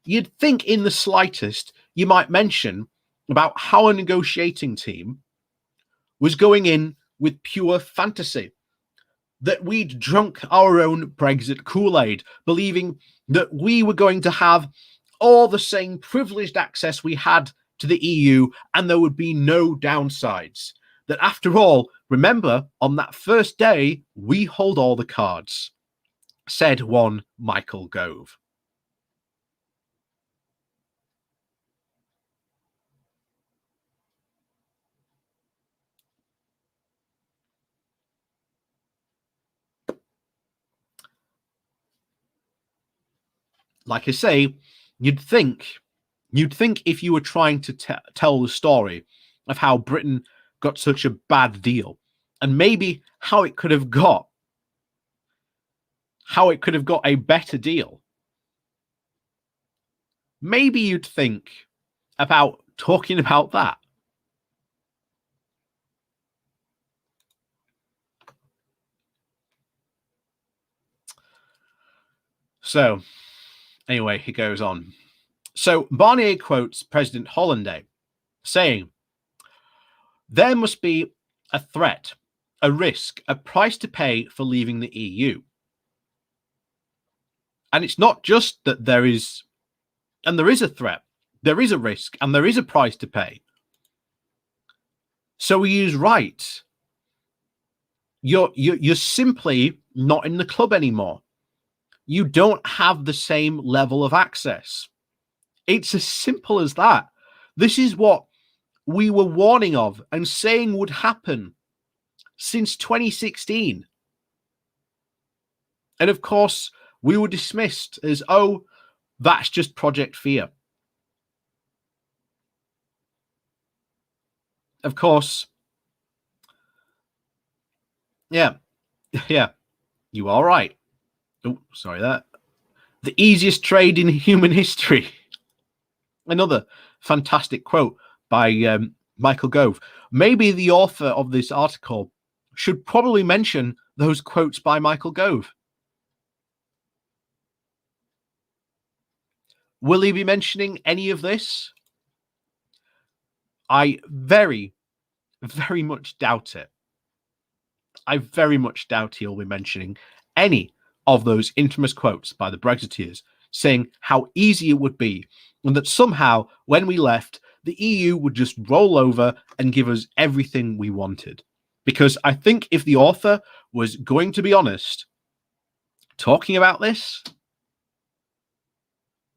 in the slightest you might mention about how a negotiating team was going in with pure fantasy, that we'd drunk our own Brexit Kool-Aid, believing that we were going to have all the same privileged access we had to the EU and there would be no downsides. That after all, remember, on that first day, we hold all the cards, said one Michael Gove. Like I say, you'd think if you were trying to tell the story of how Britain got such a bad deal, and maybe how it could have got a better deal, maybe you'd think about talking about that. So anyway, he goes on. So Barnier quotes President Hollande saying, "There must be a threat, a risk, a price to pay for leaving the EU. And it's not just that there is a threat, there is a risk, and there is a price to pay. So he is right. You're simply not in the club anymore. You don't have the same level of access. It's as simple as that. This is what we were warning of and saying would happen since 2016. And of course, we were dismissed as, oh, that's just Project Fear. Of course, yeah, yeah, you are right. Oh, sorry, that. The easiest trade in human history. Another fantastic quote by Michael Gove. Maybe the author of this article should probably mention those quotes by Michael Gove. Will he be mentioning any of this? I very, very much doubt it. I very much doubt he'll be mentioning any of those infamous quotes by the Brexiteers saying how easy it would be and that somehow when we left, the EU would just roll over and give us everything we wanted. Because I think if the author was going to be honest talking about this,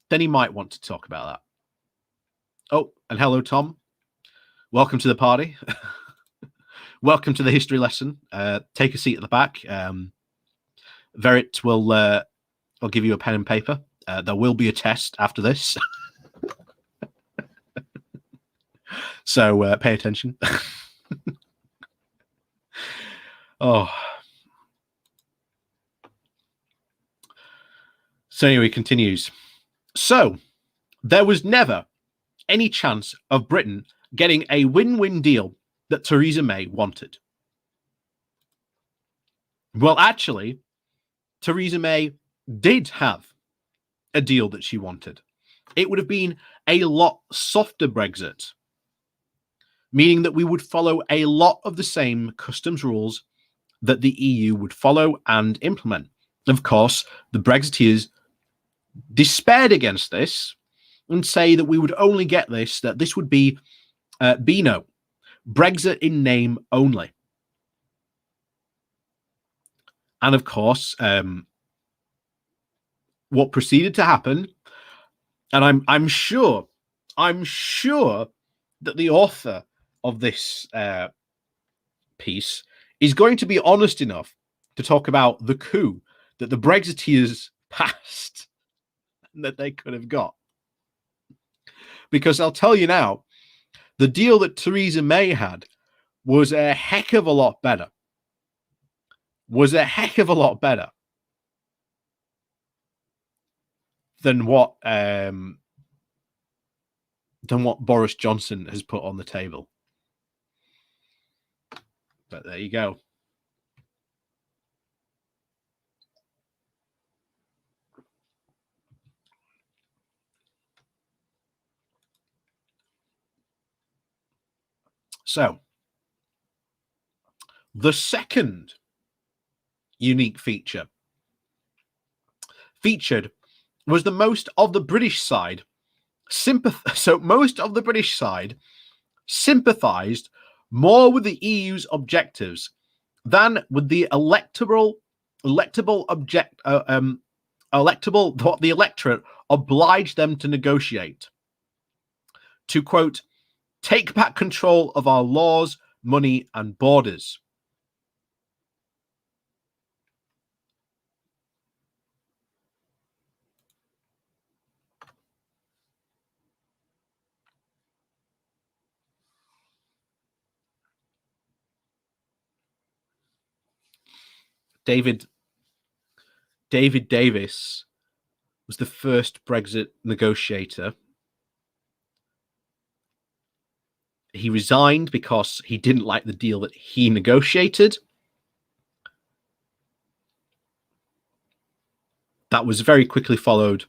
then he might want to talk about that. Oh, and hello, Tom. Welcome to the party. Welcome to the history lesson. Take a seat at the back. Verit will give you a pen and paper. There will be a test after this. So pay attention. Oh. So anyway, he continues. So there was never any chance of Britain getting a win-win deal that Theresa May wanted. Well, actually, Theresa May did have a deal that she wanted. It would have been a lot softer Brexit, meaning that we would follow a lot of the same customs rules that the EU would follow and implement. Of course, the Brexiteers despaired against this and say that we would only get this, that this would be BNO, Brexit in name only. And of course, what proceeded to happen, and I'm sure that the author of this piece is going to be honest enough to talk about the coup that the Brexiteers passed and that they could have got. Because I'll tell you now, the deal that Theresa May had was a heck of a lot better. Than what Boris Johnson has put on the table. But there you go. So, the second unique feature featured was the most of the British side sympathized more with the EU's objectives than with the what the electorate obliged them to negotiate. To quote, take back control of our laws, money, and borders. David Davis was the first Brexit negotiator. He resigned because he didn't like the deal that he negotiated. That was very quickly followed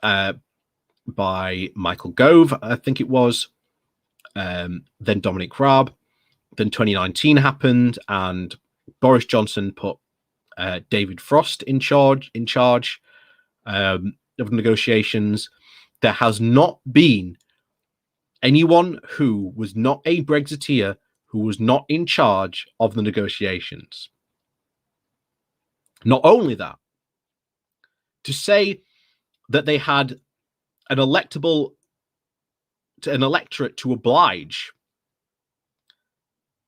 by Michael Gove, I think it was, then Dominic Raab. Then 2019 happened, and Boris Johnson put David Frost in charge of negotiations. There has not been anyone who was not a Brexiteer who was not in charge of the negotiations. Not only that, to say that they had an electorate to oblige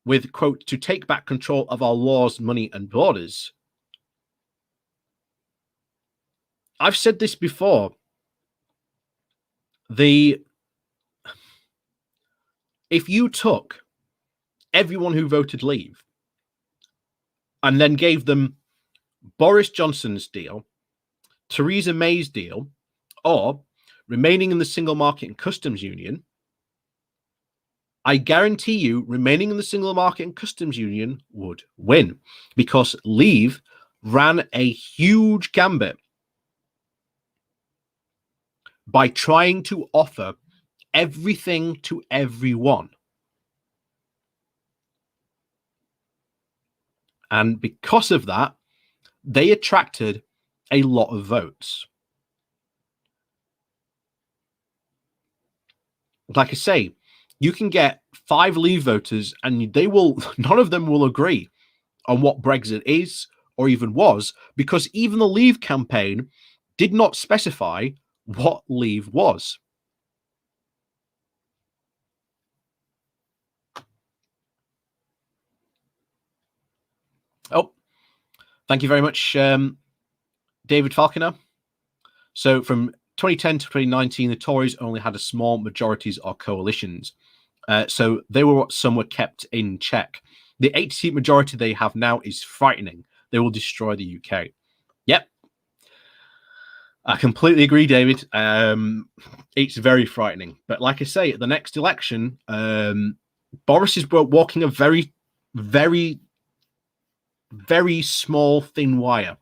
with, quote, to take back control of our laws, money, and borders, I've said this before. If you took everyone who voted leave and then gave them Boris Johnson's deal, Theresa May's deal, or remaining in the single market and customs union, I guarantee you remaining in the single market and customs union would win, because leave ran a huge gambit by trying to offer everything to everyone. And because of that, they attracted a lot of votes. Like I say, you can get 5 leave voters and they will, none of them will agree on what Brexit is or even was, because even the leave campaign did not specify what leave was. Oh, thank you very much, David Falconer. So from 2010 to 2019, the Tories only had a small majorities or coalitions. So they were what some were kept in check. The 80-seat majority they have now is frightening. They will destroy the UK. Yep. I completely agree, David. It's very frightening. But like I say, at the next election, Boris is walking a very, very, very small, thin wire,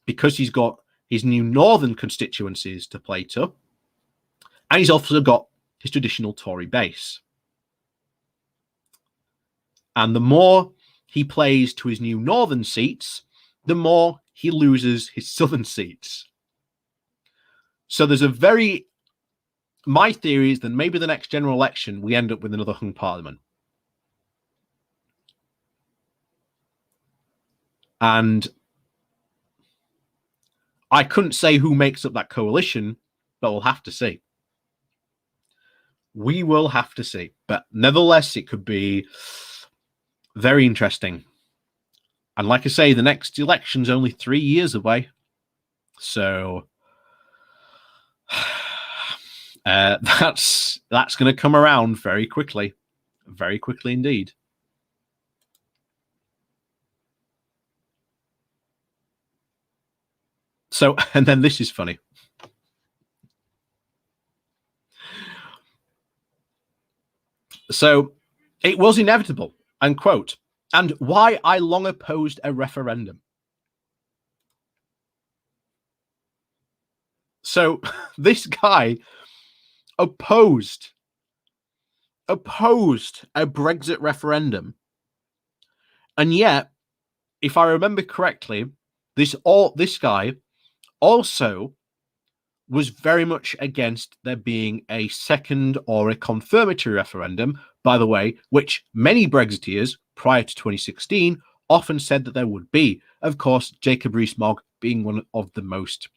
because he's got his new northern constituencies to play to, and he's also got his traditional Tory base. And the more he plays to his new northern seats, the more he loses his southern seats. So there's my theory is that maybe the next general election, we end up with another hung parliament. And I couldn't say who makes up that coalition, but we'll have to see. We will have to see. But nevertheless, it could be very interesting. And like I say, the next election's only 3 years away. So that's going to come around very quickly indeed. So, and then this is funny. So it was inevitable, unquote, and why I long opposed a referendum. So this guy opposed a Brexit referendum, and yet, if I remember correctly, this guy also was very much against there being a second or a confirmatory referendum, by the way, which many Brexiteers prior to 2016 often said that there would be. Of course, Jacob Rees-Mogg being one of the most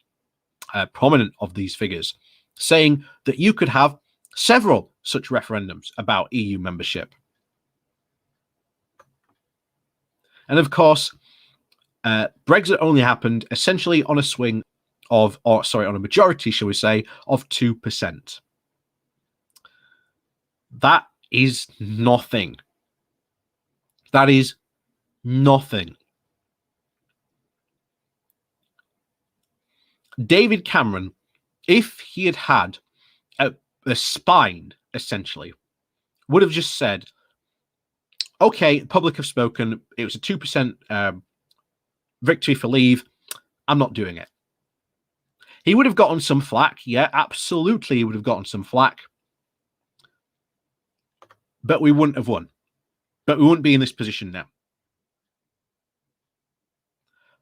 prominent of these figures, saying that you could have several such referendums about EU membership. And of course, Brexit only happened essentially on a swing of, on a majority, shall we say, of 2%. That is nothing. That is nothing. David Cameron, if he had had a spine, essentially, would have just said, okay, the public have spoken. It was a 2% victory for leave. I'm not doing it. He would have gotten some flack. Yeah, absolutely, he would have gotten some flack. But we wouldn't have won. But we wouldn't be in this position now.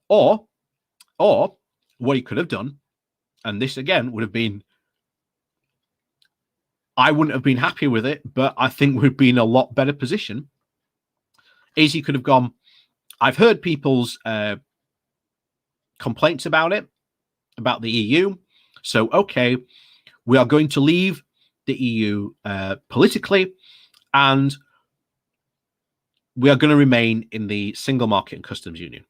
Or what he could have done, and this again would have been, I wouldn't have been happy with it, but I think we'd be in a lot better position, is he could have gone, I've heard people's complaints about it, about the EU. So, okay, we are going to leave the EU politically, and we are going to remain in the single market and customs union.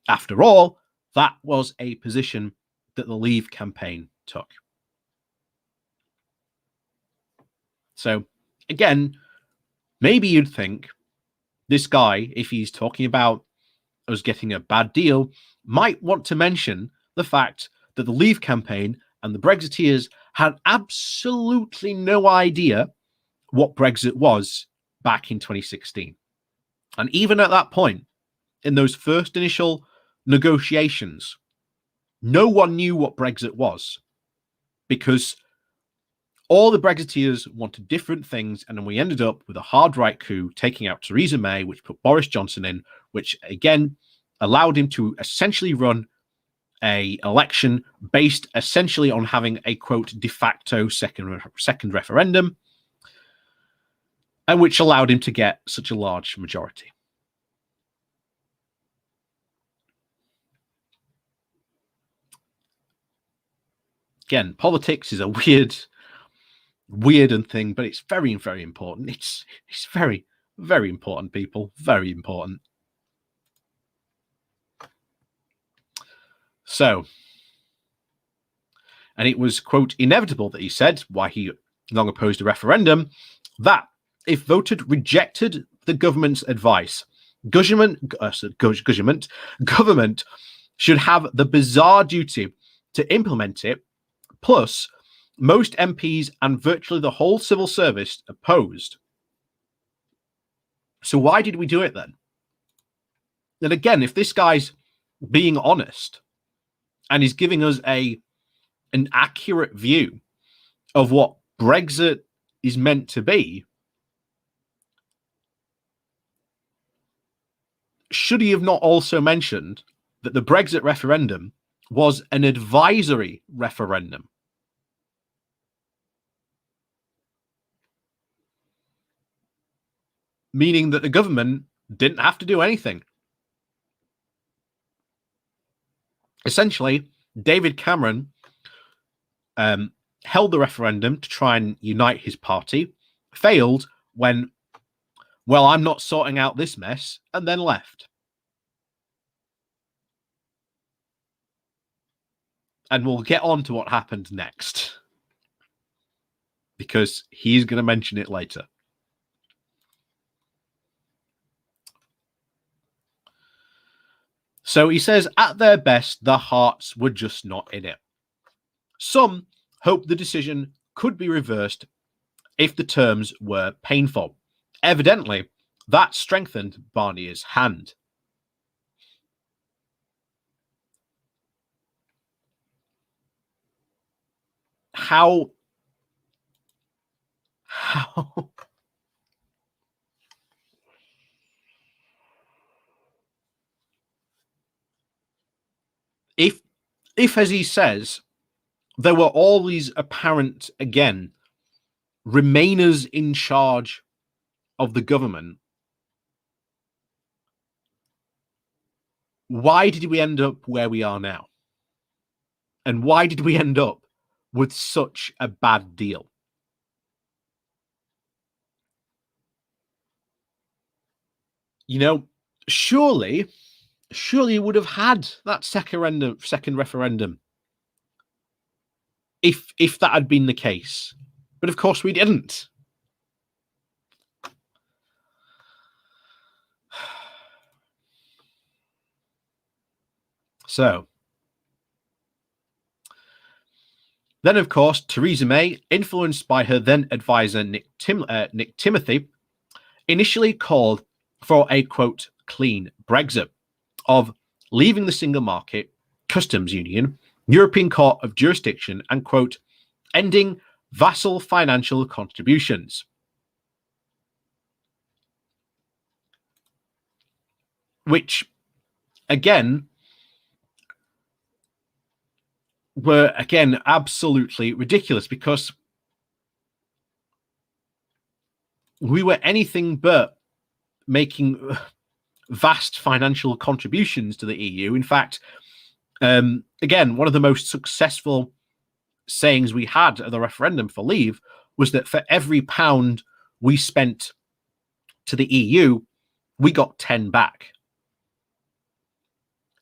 After all, that was a position that the Leave campaign took. So, again, maybe you'd think this guy, if he's talking about us getting a bad deal, might want to mention the fact that the Leave campaign and the Brexiteers had absolutely no idea what Brexit was back in 2016. And even at that point, in those first initial negotiations, no one knew what Brexit was, because all the Brexiteers wanted different things, and then we ended up with a hard right coup taking out Theresa May, which put Boris Johnson in, which again allowed him to essentially run an election based essentially on having a, quote, de facto second referendum, and which allowed him to get such a large majority. Again, politics is a weird thing, but it's very, very important. It's very, very important, people. Very important. So, and it was, quote, inevitable that he said, why he long opposed a referendum, that if voted rejected the government's advice, government should have the bizarre duty to implement it. Plus, most MPs and virtually the whole civil service opposed. So why did we do it then? And again, if this guy's being honest and he's giving us an accurate view of what Brexit is meant to be, should he have not also mentioned that the Brexit referendum was an advisory referendum? Meaning that the government didn't have to do anything. Essentially, David Cameron held the referendum to try and unite his party, failed when, well, I'm not sorting out this mess, and then left. And we'll get on to what happened next, because he's going to mention it later. So he says, at their best, their hearts were just not in it. Some hoped the decision could be reversed if the terms were painful. Evidently, that strengthened Barnier's hand. How if as he says, there were all these apparent, again, remainers in charge of the government, why did we end up where we are now? And why did we end up with such a bad deal? You know, surely you would have had that second referendum if that had been the case. But of course we didn't. So then, of course, Theresa May, influenced by her then advisor Nick Timothy, initially called for a, quote, clean Brexit, of leaving the single market, customs union, European Court of Jurisdiction, and, quote, ending vassal financial contributions. Which, again, were, again, absolutely ridiculous, because we were anything but making vast financial contributions to the EU. In fact, again, one of the most successful sayings we had at the referendum for leave was that for every pound we spent to the EU, we got 10 back.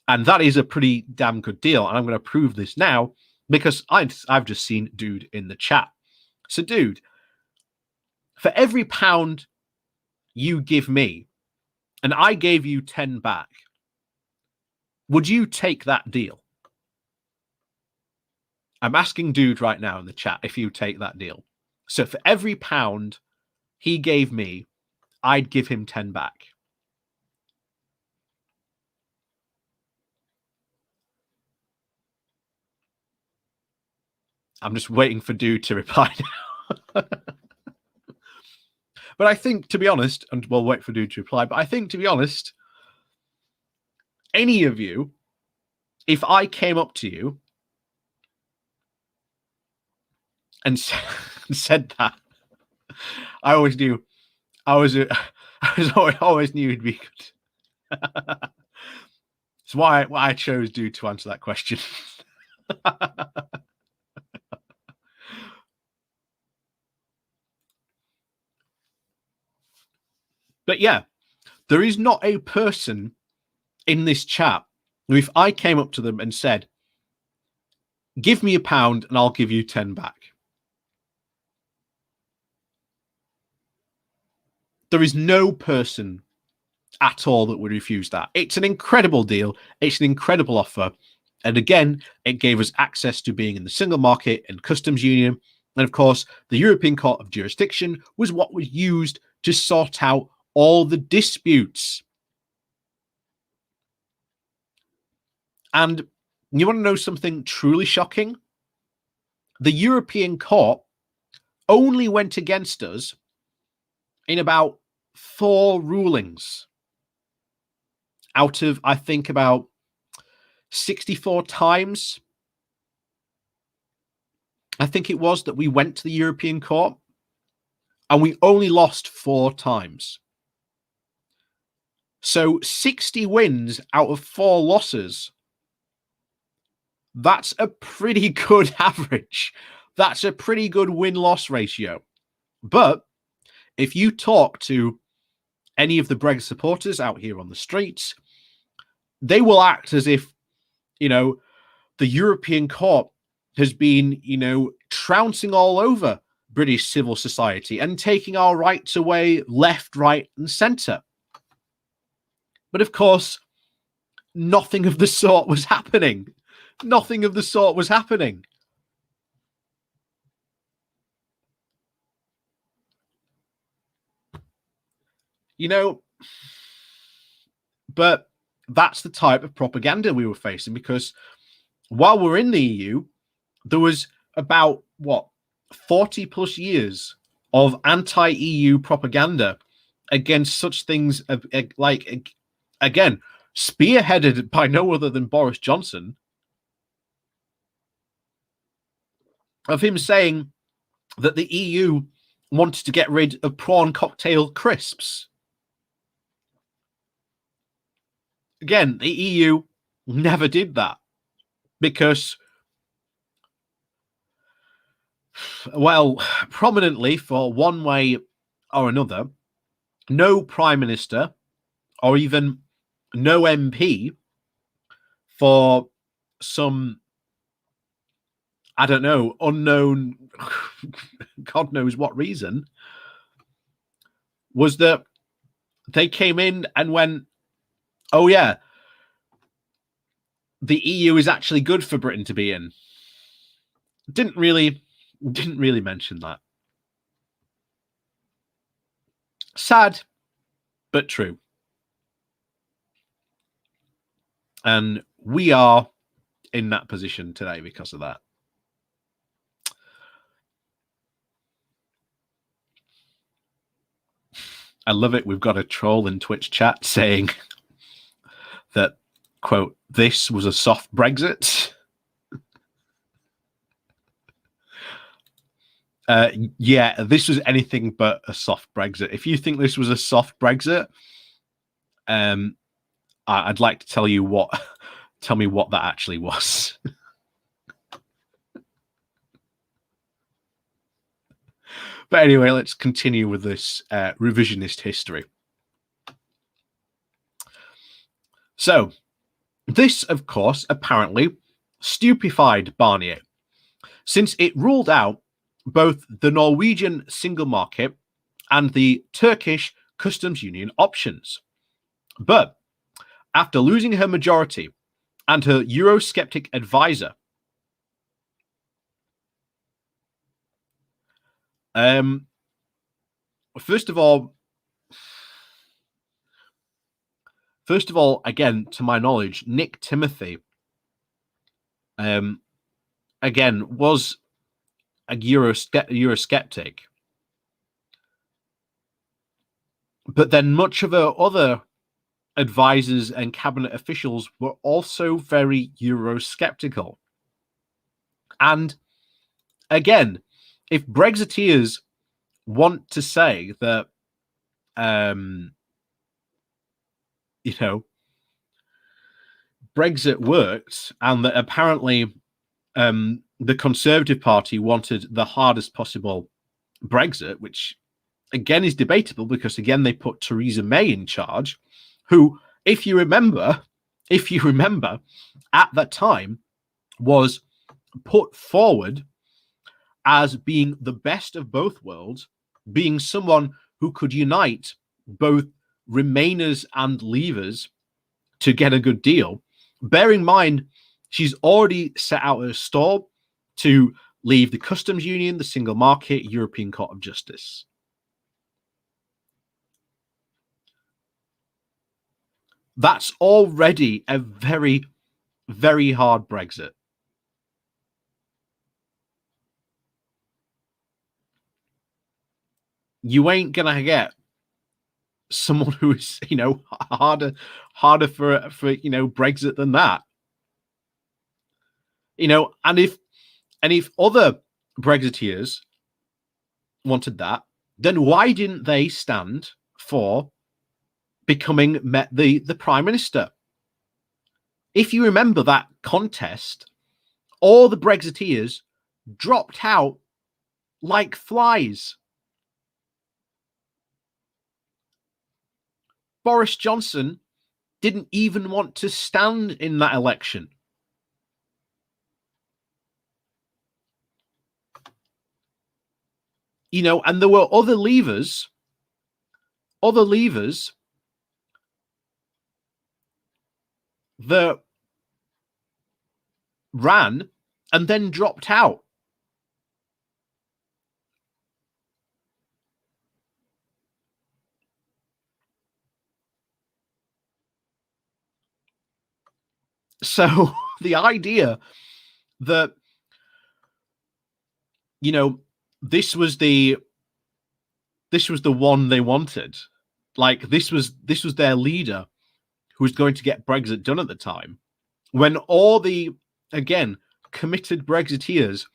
And that is a pretty damn good deal. And I'm going to prove this now because I've just seen Dude in the chat. So, Dude, for every pound you give me, and I gave you 10 back, would you take that deal? I'm asking Dude right now in the chat if you take that deal. So for every pound he gave me, I'd give him 10 back. I'm just waiting for Dude to reply now. But I think, to be honest, and we'll wait for Dude to reply, but I think, to be honest, any of you, if I came up to you and said that, I always knew, always knew he'd be good. It's why I chose Dude to answer that question. But yeah, there is not a person in this chat who, if I came up to them and said, give me £1 and I'll give you 10 back, there is no person at all that would refuse that. It's an incredible deal. It's an incredible offer. And again, it gave us access to being in the single market and customs union. And of course, the European Court of Jurisdiction was what was used to sort out all the disputes. And you want to know something truly shocking? The European Court only went against us in about 4 rulings out of, I think, about 64 times, I think it was, that we went to the European Court, and we only lost 4 times. So 60 wins out of 4 losses. That's a pretty good average. That's a pretty good win-loss ratio. But if you talk to any of the Brexit supporters out here on the streets, they will act as if, the European Court has been, trouncing all over British civil society and taking our rights away left, right, and centre. But of course, nothing of the sort was happening. Nothing of the sort was happening. But that's the type of propaganda we were facing, because while we're in the EU, there was about 40 plus years of anti-EU propaganda against such things like, again, spearheaded by no other than Boris Johnson, of him saying that the EU wanted to get rid of prawn cocktail crisps. Again, the EU never did that because, well, prominently, for one way or another, no prime minister or even no MP, for some, I don't know, unknown, God knows what reason, was that they came in and went, oh yeah, the EU is actually good for Britain to be in. Didn't really mention that. Sad, but true. And we are in that position today because of that. I love it. We've got a troll in Twitch chat saying that, quote, this was a soft Brexit. Yeah, this was anything but a soft Brexit. If you think this was a soft Brexit, I'd like to tell you tell me what that actually was. But anyway, let's continue with this revisionist history. So, This, of course, apparently stupefied Barnier, since it ruled out both the Norwegian single market and the Turkish customs union options. But after losing her majority and her Eurosceptic advisor, first of all, again, to my knowledge, Nick Timothy, again, was a Eurosceptic. But then much of her other advisors and cabinet officials were also very Eurosceptical. And again, if Brexiteers want to say that, you know, Brexit worked and that apparently the Conservative Party wanted the hardest possible Brexit, which again is debatable because again they put Theresa May in charge, who, if you remember, at that time was put forward as being the best of both worlds, being someone who could unite both Remainers and Leavers to get a good deal. Bear in mind, she's already set out her stall to leave the customs union, the single market, European Court of Justice. That's already a very, very hard Brexit. You ain't gonna get someone who is, harder for Brexit than that. And if other Brexiteers wanted that, then why didn't they stand for becoming the Prime Minister? If you remember that contest, all the Brexiteers dropped out like flies. Boris Johnson didn't even want to stand in that election. And there were other leavers that ran and then dropped out. So the idea that, this was the one they wanted, like this was their leader who was going to get Brexit done at the time, when all the, again, committed Brexiteers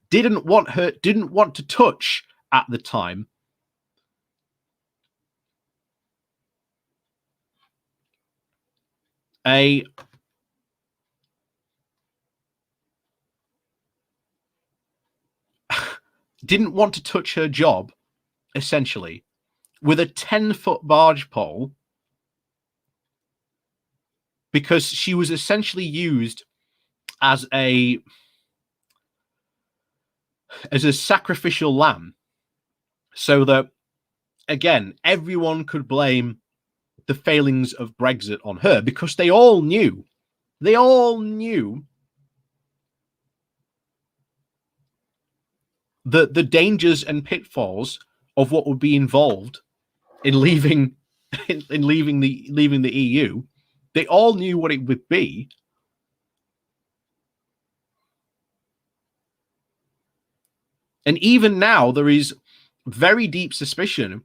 didn't want to touch at the time didn't want to touch her job, essentially, with a 10-foot barge pole, because she was essentially used as a sacrificial lamb, so that, again, everyone could blame the failings of Brexit on her, because they all knew the dangers and pitfalls of what would be involved in leaving the EU. They all knew what it would be. And even now, there is very deep suspicion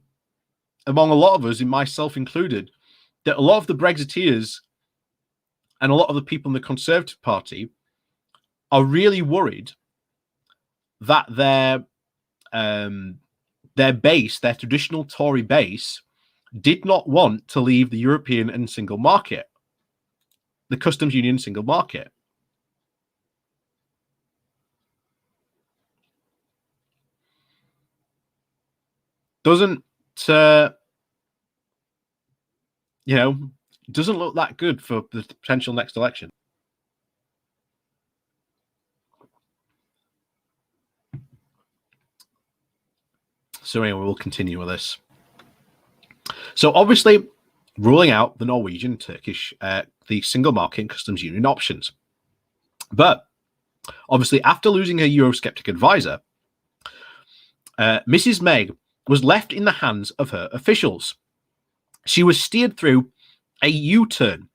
among a lot of us, and myself included, that a lot of the Brexiteers and a lot of the people in the Conservative Party are really worried that their base, their traditional Tory base, did not want to leave the European and single market, the customs union single market. Doesn't doesn't look that good for the potential next election. So anyway, we'll continue with this. So obviously, ruling out the Norwegian, Turkish, the single market and customs union options. But obviously, after losing her Eurosceptic advisor, Mrs. May was left in the hands of her officials. She was steered through a U-turn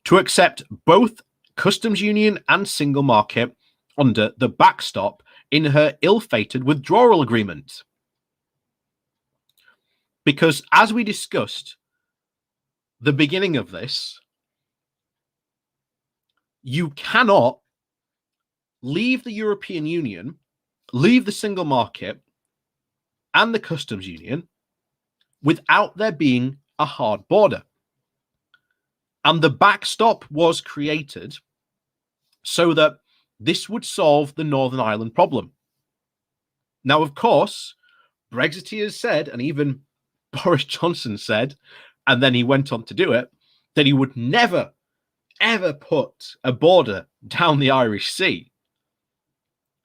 to accept both customs union and single market under the backstop in her ill-fated withdrawal agreement. Because as we discussed the beginning of this, you cannot leave the European Union, leave the single market and the customs union without there being a hard border. And the backstop was created so that this would solve the Northern Ireland problem. Now, of course, Brexiteers said, and even Boris Johnson said, and then he went on to do it, that he would never, ever put a border down the Irish Sea.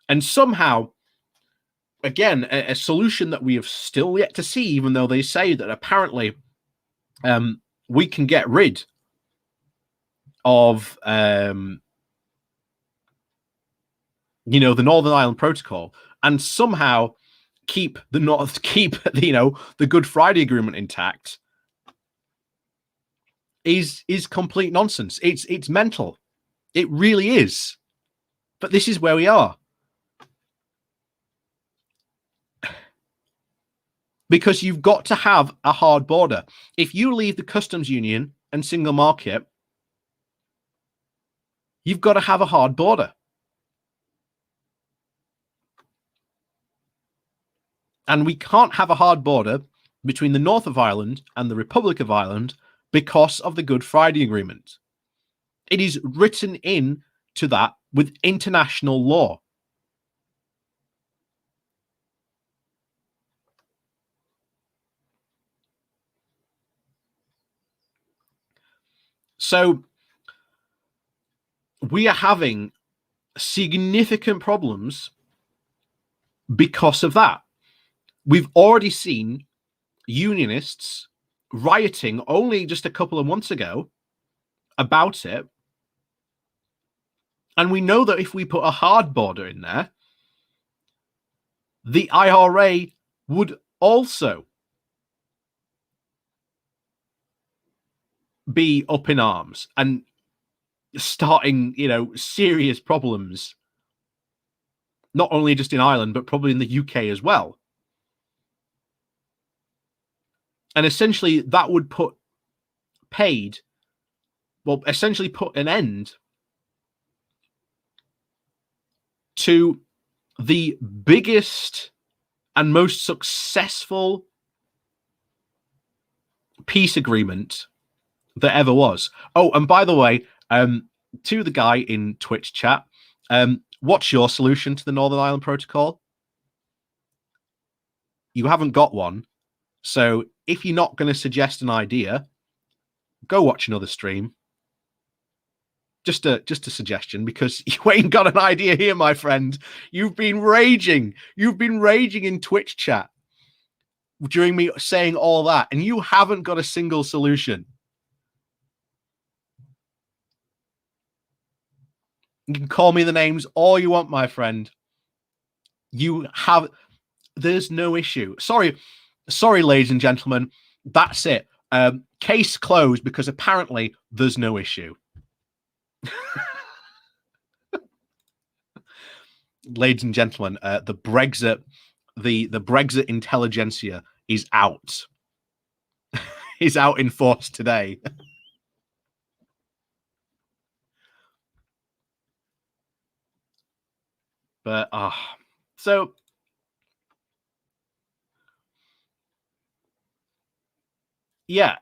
And somehow, again, a solution that we have still yet to see, even though they say that apparently we can get rid of, the Northern Ireland Protocol and somehow keep the Good Friday Agreement intact is complete nonsense. It's mental. It really is. But this is where we are. Because you've got to have a hard border. If you leave the customs union and single market, you've got to have a hard border. And we can't have a hard border between the North of Ireland and the Republic of Ireland because of the Good Friday Agreement. It is written in to that with international law. So we are having significant problems because of that. We've already seen unionists rioting only just a couple of months ago about it. And we know that if we put a hard border in there, the IRA would also be up in arms and starting, serious problems, not only just in Ireland, but probably in the UK as well. And essentially that would put an end to the biggest and most successful peace agreement that ever was. Oh, and by the way, to the guy in Twitch chat, what's your solution to the Northern Ireland Protocol? You haven't got one. So if you're not going to suggest an idea, go watch another stream. Just a suggestion, because you ain't got an idea here, my friend. You've been raging. You've been raging in Twitch chat during me saying all that, and you haven't got a single solution. You can call me the names all you want, my friend. There's no issue. Sorry, ladies and gentlemen. That's it. Case closed, because apparently there's no issue. Ladies and gentlemen, the Brexit intelligentsia is out. Is out in force today. But so yeah,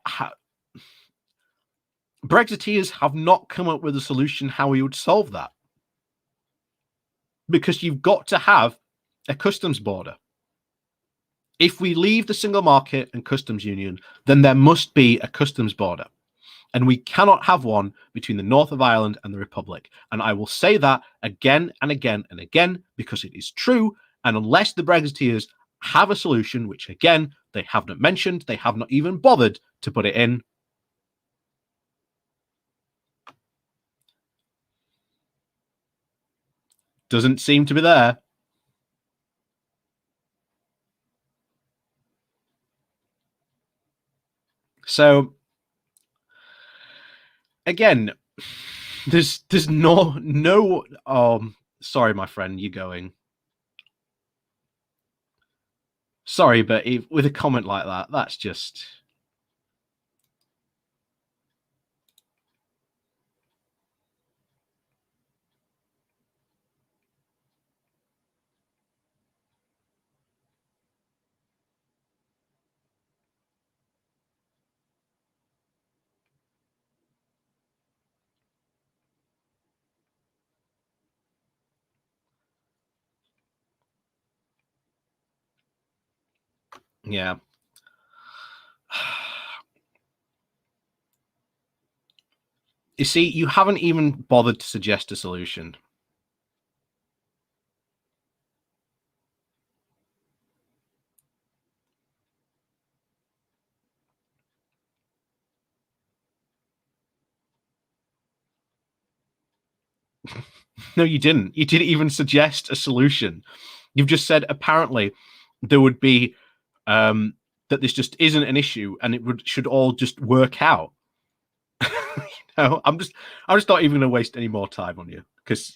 Brexiteers have not come up with a solution how we would solve that. Because you've got to have a customs border. If we leave the single market and customs union, then there must be a customs border. And we cannot have one between the North of Ireland and the Republic. And I will say that again and again and again, because it is true. And unless the Brexiteers have a solution, which again, they have not mentioned, they have not even bothered to put it in, doesn't seem to be there. So again, there's no sorry, my friend, you're going. Sorry, but with a comment like that, that's just... Yeah. You see, you haven't even bothered to suggest a solution. No, you didn't. You didn't even suggest a solution. You've just said apparently there would be that this just isn't an issue and it should all just work out. I'm just not even going to waste any more time on you, because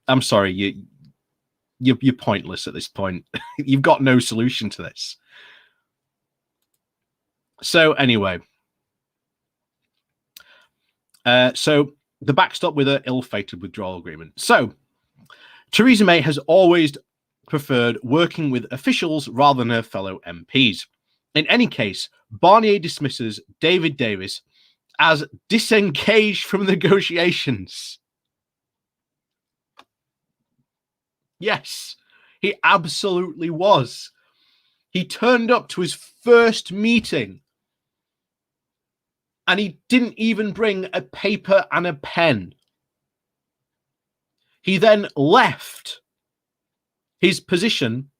I'm sorry, you're pointless at this point. You've got no solution to this. So anyway, so the backstop with an ill-fated withdrawal agreement. So Theresa May has always preferred working with officials rather than her fellow MPs. In any case, Barnier dismisses David Davis as disengaged from negotiations. Yes, he absolutely was. He turned up to his first meeting and he didn't even bring a paper and a pen. He then left his position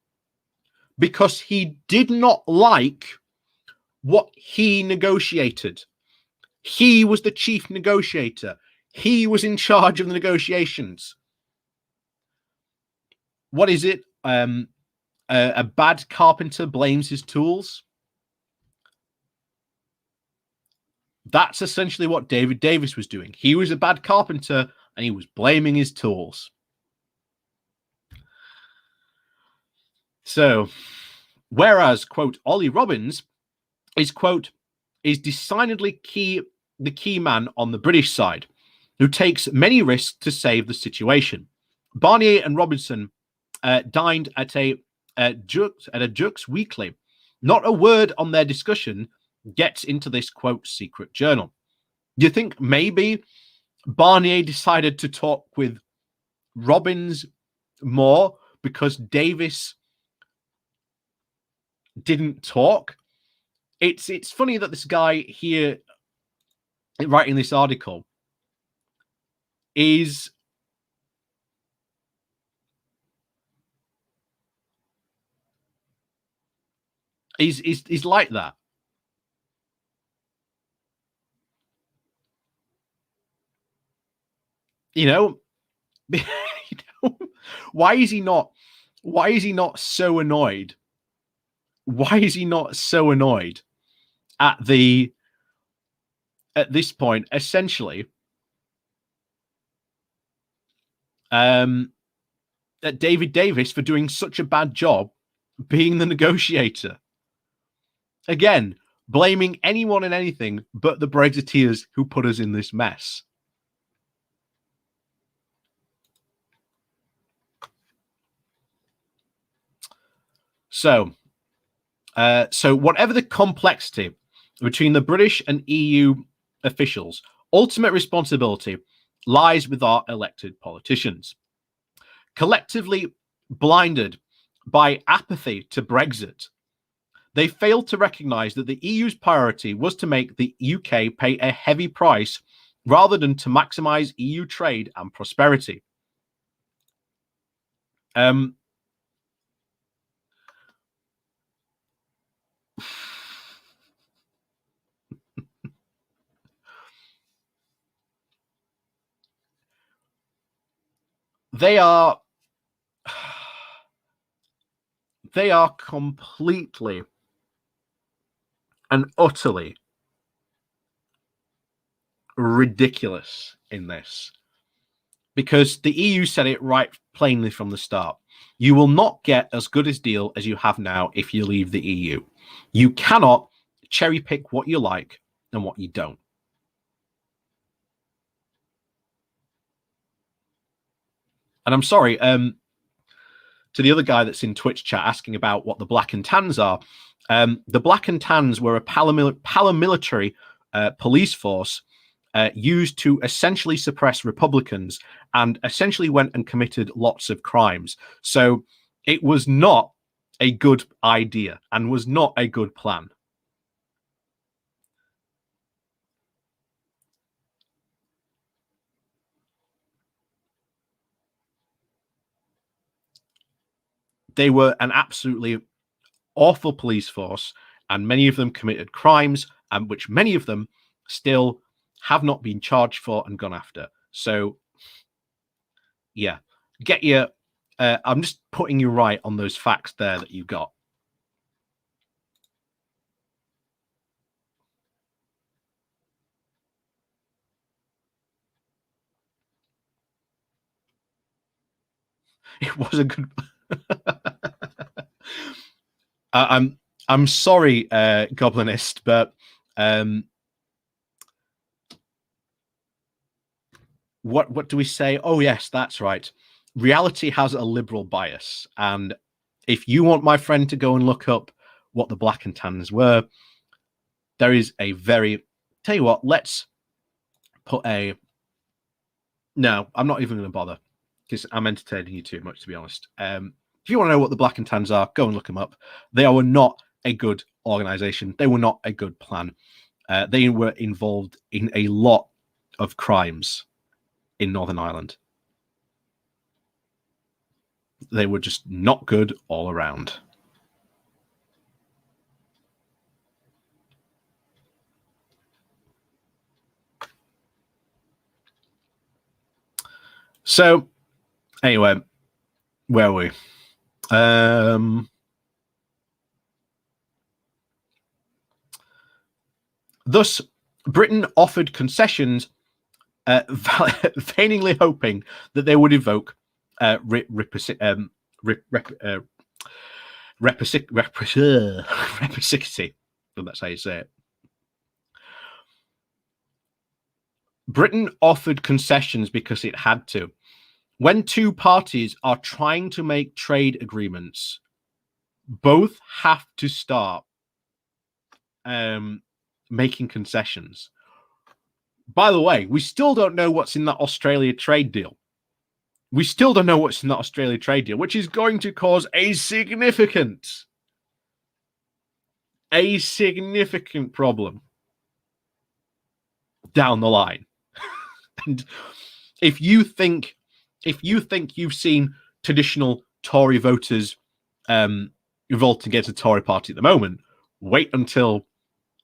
because he did not like what he negotiated. He was the chief negotiator. He was in charge of the negotiations. What is it? A bad carpenter blames his tools. That's essentially what David Davis was doing. He was a bad carpenter and he was blaming his tools. So, whereas, quote, Ollie Robbins is, quote, is decidedly the key man on the British side, who takes many risks to save the situation. Barnier and Robinson dined at a Jux Weekly. Not a word on their discussion gets into this, quote, secret journal. Do you think maybe Barnier decided to talk with Robbins more because Davis didn't talk? It's funny that this guy here writing this article is like that. You know, why is he not so annoyed? Why is he not so annoyed at this point, essentially, at David Davis for doing such a bad job being the negotiator? Again, blaming anyone and anything but the Brexiteers who put us in this mess. So whatever the complexity between the British and EU officials, ultimate responsibility lies with our elected politicians. Collectively blinded by apathy to Brexit, They failed to recognise that the EU's priority was to make the UK pay a heavy price rather than to maximise EU trade and prosperity. They are completely and utterly ridiculous in this, because the EU said it right plainly from the start. You will not get as good a deal as you have now if you leave the EU. You cannot cherry pick what you like and what you don't. And I'm sorry, to the other guy that's in Twitch chat asking about what the Black and Tans are. The Black and Tans were a paramilitary police force used to essentially suppress Republicans, and essentially went and committed lots of crimes. So it was not a good idea and was not a good plan. They were an absolutely awful police force, and many of them committed crimes, and which many of them still have not been charged for and gone after. So, yeah, get your. I'm just putting you right on those facts there that you got. It was a good. I'm sorry, Goblinist, but what do we say? Oh yes, that's right. Reality has a liberal bias, and if you want my friend to go and look up what the Black and Tans were, there is a very. Tell you what, let's put a. No, I'm not even going to bother because I'm entertaining you too much, to be honest. If you want to know what the Black and Tans are, go and look them up. They were not a good organization. They were not a good plan. They were involved in a lot of crimes in Northern Ireland. They were just not good all around. So, anyway, where are we? Thus, Britain offered concessions, vainly hoping that they would evoke reciprocity. That's how you say it. Britain offered concessions because it had to. When two parties are trying to make trade agreements, both have to start making concessions. By the way, we still don't know what's in that Australia trade deal. We still don't know what's in that Australia trade deal, which is going to cause a significant problem down the line. And if you think you've seen traditional Tory voters revolt against the Tory party at the moment, wait until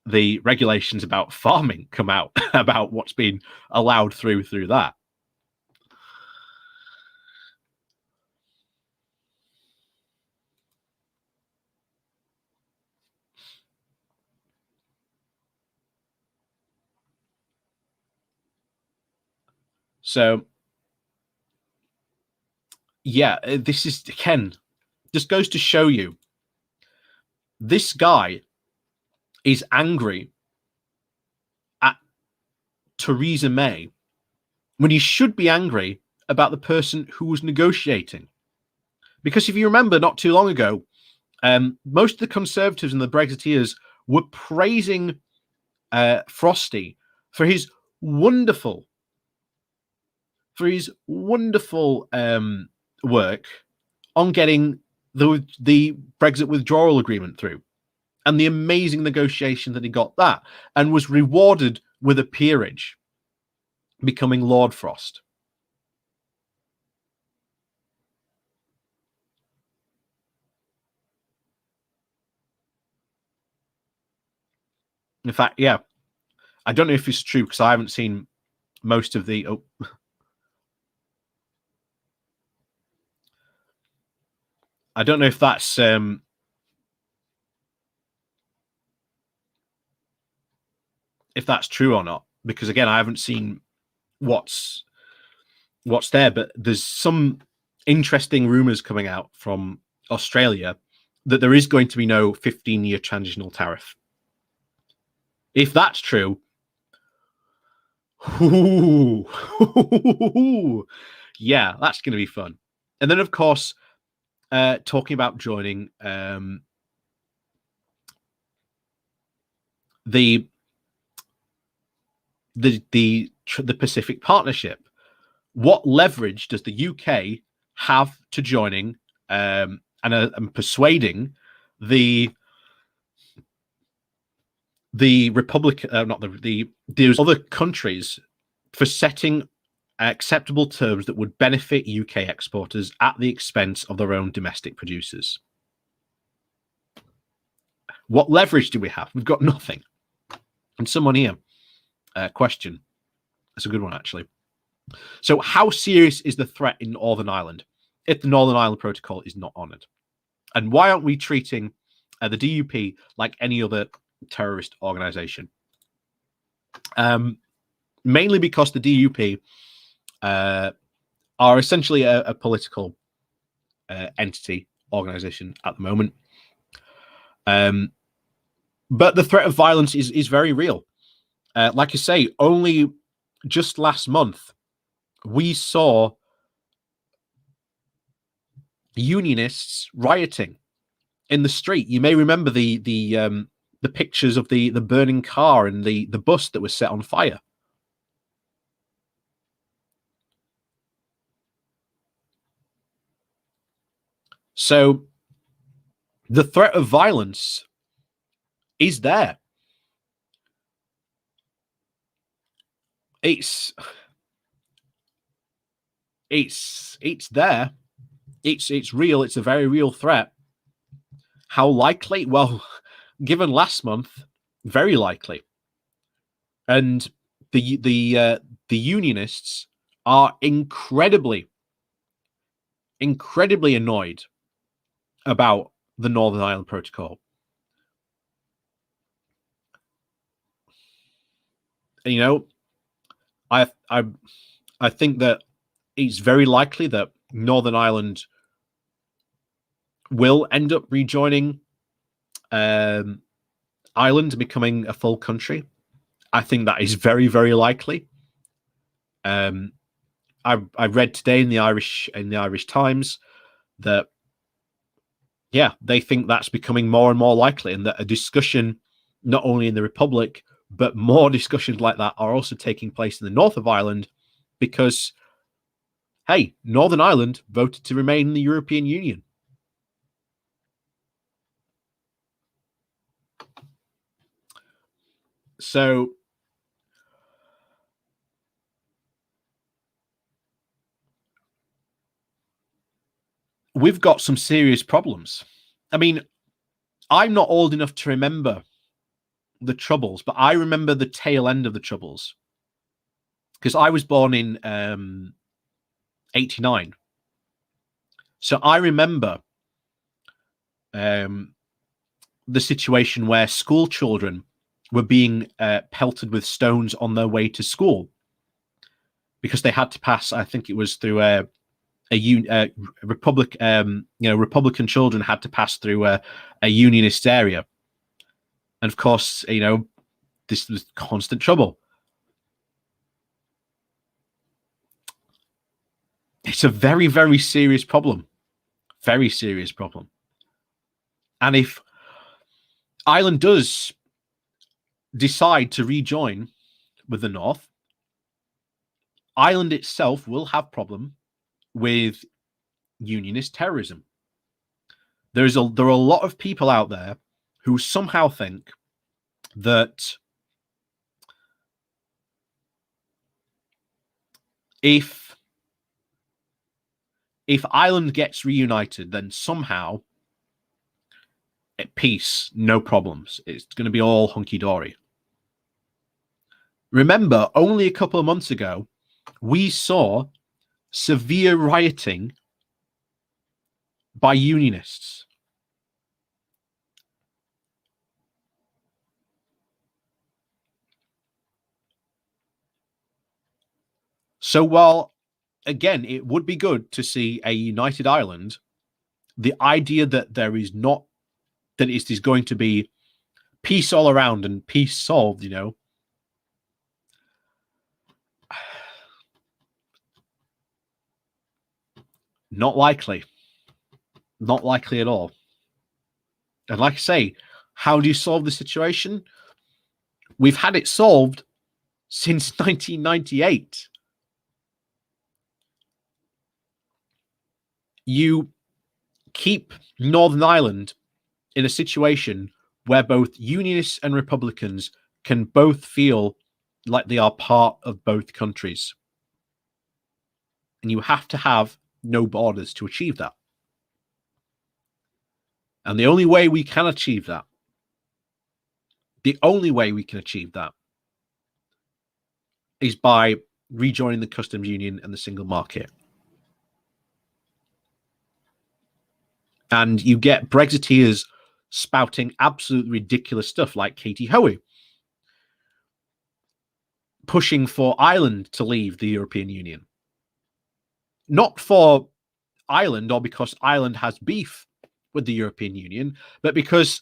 the regulations about farming come out about what's been allowed through that. So, yeah, this is, Ken, just goes to show you this guy is angry at Theresa May when he should be angry about the person who was negotiating. Because if you remember, not too long ago, most of the Conservatives and the Brexiteers were praising Frosty for his wonderful work on getting the Brexit withdrawal agreement through. and the amazing negotiation that he got that, and was rewarded with a peerage, becoming Lord Frost. In fact, yeah, I don't know if it's true because I haven't seen most of the. Oh, I don't know if that's true or not, because again, I haven't seen what's there, but there's some interesting rumors coming out from Australia that there is going to be no 15-year transitional tariff. If that's true, yeah, that's going to be fun. And then, of course, talking about joining the Pacific Partnership. What leverage does the UK have to joining and persuading the Republic, not those other countries, for setting acceptable terms that would benefit UK exporters at the expense of their own domestic producers? What leverage do we have? We've got nothing. And someone here, question. That's a good one, actually. So how serious is the threat in Northern Ireland if the Northern Ireland Protocol is not honoured? And why aren't we treating the DUP like any other terrorist organisation? Mainly because the DUP are essentially a political entity, organisation at the moment. But the threat of violence is very real. Like I say, only just last month, we saw unionists rioting in the street. You may remember the pictures of the burning car and the bus that was set on fire. So the threat of violence is there. It's there. It's real. It's a very real threat. How likely? Well, given last month, very likely. And the unionists are incredibly annoyed about the Northern Ireland Protocol. You know, I think that it's very likely that Northern Ireland will end up rejoining Ireland and becoming a full country. I think that is very, very likely. I read today in the Irish Times that they think that's becoming more and more likely, and that a discussion not only in the Republic but more discussions like that are also taking place in the north of Ireland, because hey, Northern Ireland voted to remain in the European Union. So we've got some serious problems. I mean, I'm not old enough to remember the Troubles, but I remember the tail end of the Troubles because I was born in 89. So I remember the situation where school children were being pelted with stones on their way to school because they had to pass, I think it was through Republican children had to pass through a unionist area. And of course, this was constant trouble. It's a very, very serious problem. Very serious problem. And if Ireland does decide to rejoin with the North, Ireland itself will have problem with unionist terrorism. There are a lot of people out there who somehow think that if Ireland gets reunited, then somehow at peace, no problems. It's going to be all hunky-dory. Remember, only a couple of months ago, we saw severe rioting by unionists. So while, again, it would be good to see a united Ireland, the idea that there is not, that it is going to be peace all around and peace solved, not likely. Not likely at all. And like I say, how do you solve the situation? We've had it solved since 1998. You keep Northern Ireland in a situation where both unionists and Republicans can both feel like they are part of both countries. And you have to have no borders to achieve that. And the only way we can achieve that, is by rejoining the customs union and the single market. And you get Brexiteers spouting absolutely ridiculous stuff like Katie Hoey, pushing for Ireland to leave the European Union. Not for Ireland or because Ireland has beef with the European Union, but because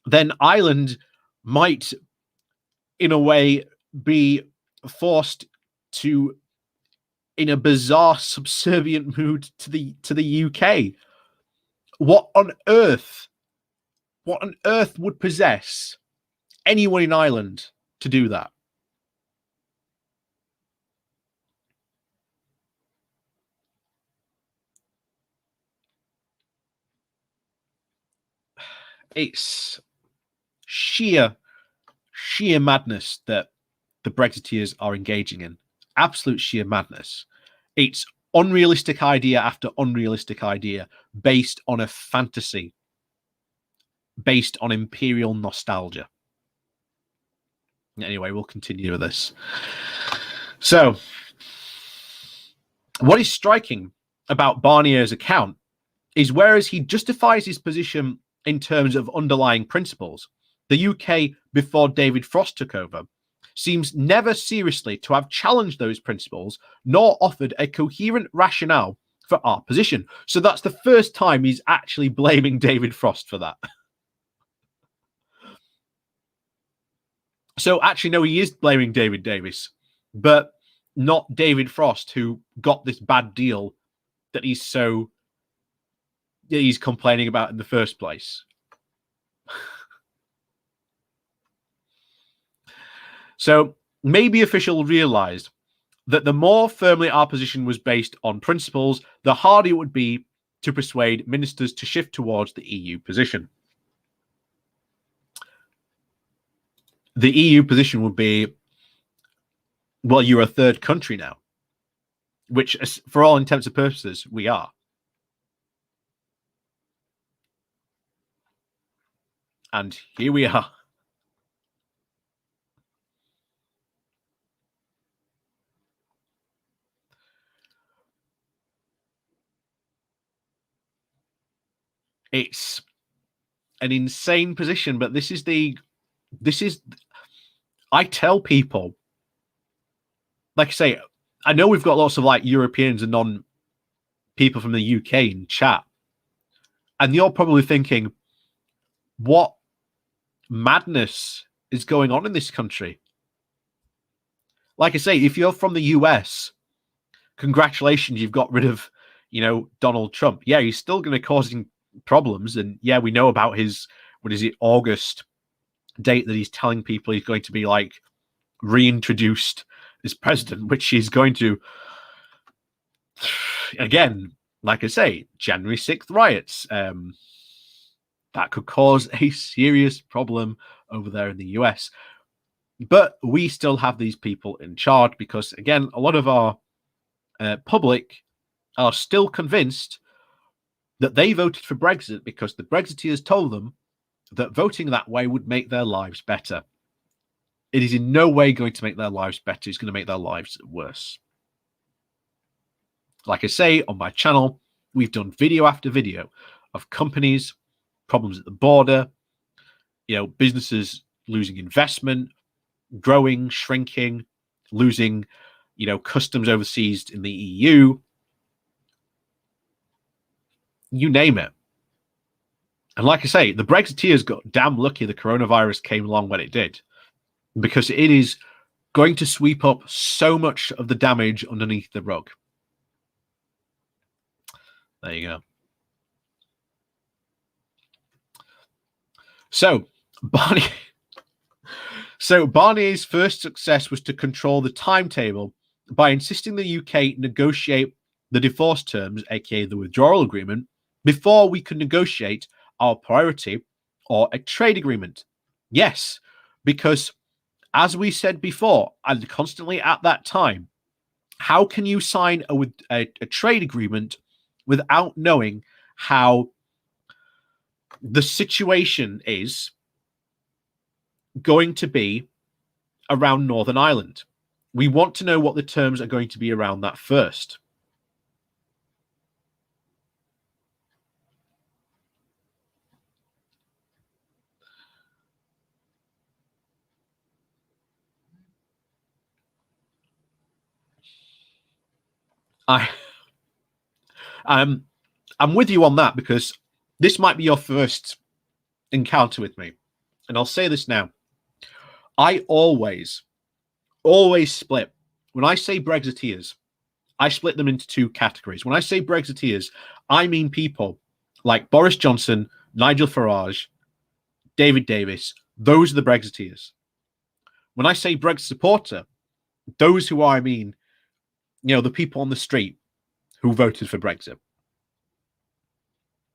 then Ireland might, in a way, be forced to, in a bizarre subservient mood to the UK. What on earth would possess anyone in Ireland to do that? It's sheer madness that the Brexiteers are engaging in. Absolute sheer madness. It's unrealistic idea after unrealistic idea based on a fantasy, based on imperial nostalgia. Anyway, we'll continue with this. So, what is striking about Barnier's account is whereas he justifies his position in terms of underlying principles, the UK, before David Frost took over, seems never seriously to have challenged those principles nor offered a coherent rationale for our position. So that's the first time he's actually blaming David Frost for that. So actually, no, he is blaming David Davis, but not David Frost, who got this bad deal that he's complaining about in the first place. So maybe officials realized that the more firmly our position was based on principles, the harder it would be to persuade ministers to shift towards the EU position. The EU position would be, well, you're a third country now, which, for all intents and purposes, we are. And here we are. It's an insane position, but I tell people, like I say, I know we've got lots of like Europeans and non-people from the UK in chat, and you're probably thinking, what madness is going on in this country? Like I say, if you're from the US, congratulations, you've got rid of, Donald Trump. Yeah, he's still going to cause problems, and yeah, we know about his, August date that he's telling people he's going to be like reintroduced as president, which he's going to, again, like I say, January 6th riots. that could cause a serious problem over there in the US. But we still have these people in charge because, again, a lot of our public are still convinced that they voted for Brexit because the Brexiteers told them that voting that way would make their lives better. It is in no way going to make their lives better. It's going to make their lives worse. Like I say, on my channel, we've done video after video of companies, problems at the border, businesses losing investment, growing, shrinking, losing, customs overseas in the EU, you name it. And like I say, the Brexiteers got damn lucky the coronavirus came along when it did, because it is going to sweep up so much of the damage underneath the rug. There you go. So Barnier's first success was to control the timetable by insisting the UK negotiate the divorce terms, aka the withdrawal agreement, before we could negotiate our priority or a trade agreement. Yes, because as we said before, and constantly at that time, how can you sign a trade agreement without knowing how the situation is going to be around Northern Ireland? We want to know what the terms are going to be around that first. I'm with you on that, because this might be your first encounter with me, and I'll say this now. I always split. When I say Brexiteers, I split them into two categories. When I say Brexiteers, I mean people like Boris Johnson, Nigel Farage, David Davis. Those are the Brexiteers. When I say Brexit supporter, those who I mean, the people on the street who voted for Brexit.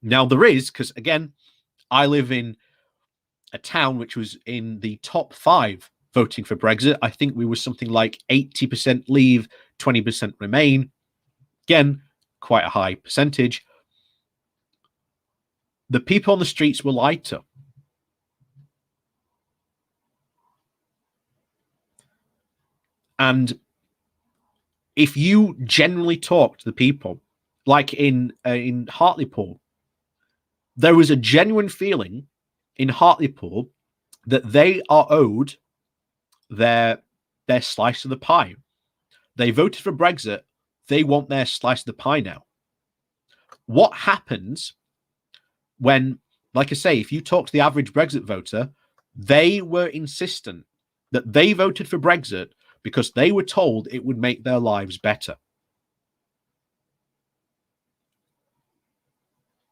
Now there is, because again, I live in a town which was in the top 5 voting for Brexit. I think we were something like 80% leave, 20% remain. Again, quite a high percentage. The people on the streets were lied to. And if you generally talk to the people, like in Hartlepool, there was a genuine feeling in Hartlepool that they are owed their slice of the pie. They voted for Brexit. They want their slice of the pie now. What happens when, like I say, if you talk to the average Brexit voter, they were insistent that they voted for Brexit because they were told it would make their lives better.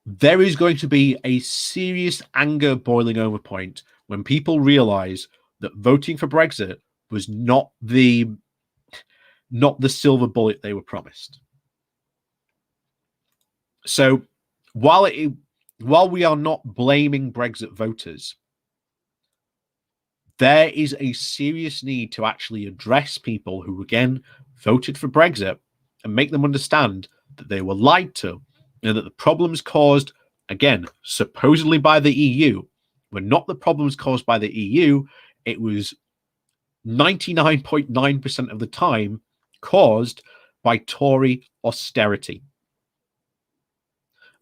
There is going to be a serious anger boiling over point when people realize that voting for Brexit was not the silver bullet they were promised. So while we are not blaming Brexit voters, there is a serious need to actually address people who, again, voted for Brexit and make them understand that they were lied to, and that the problems caused, again, supposedly by the EU, were not the problems caused by the EU. It was 99.9% of the time caused by Tory austerity.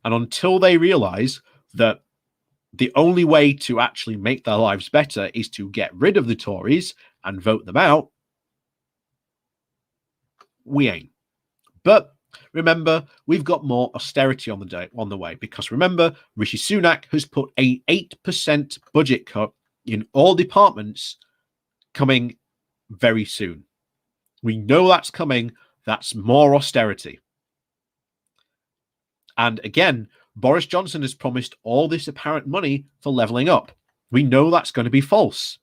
And until they realize that the only way to actually make their lives better is to get rid of the Tories and vote them out, we ain't. But remember, we've got more austerity on the way, because remember, Rishi Sunak has put a 8% budget cut in all departments coming very soon. We know that's coming. That's more austerity. And again, Boris Johnson has promised all this apparent money for levelling up. We know that's going to be false,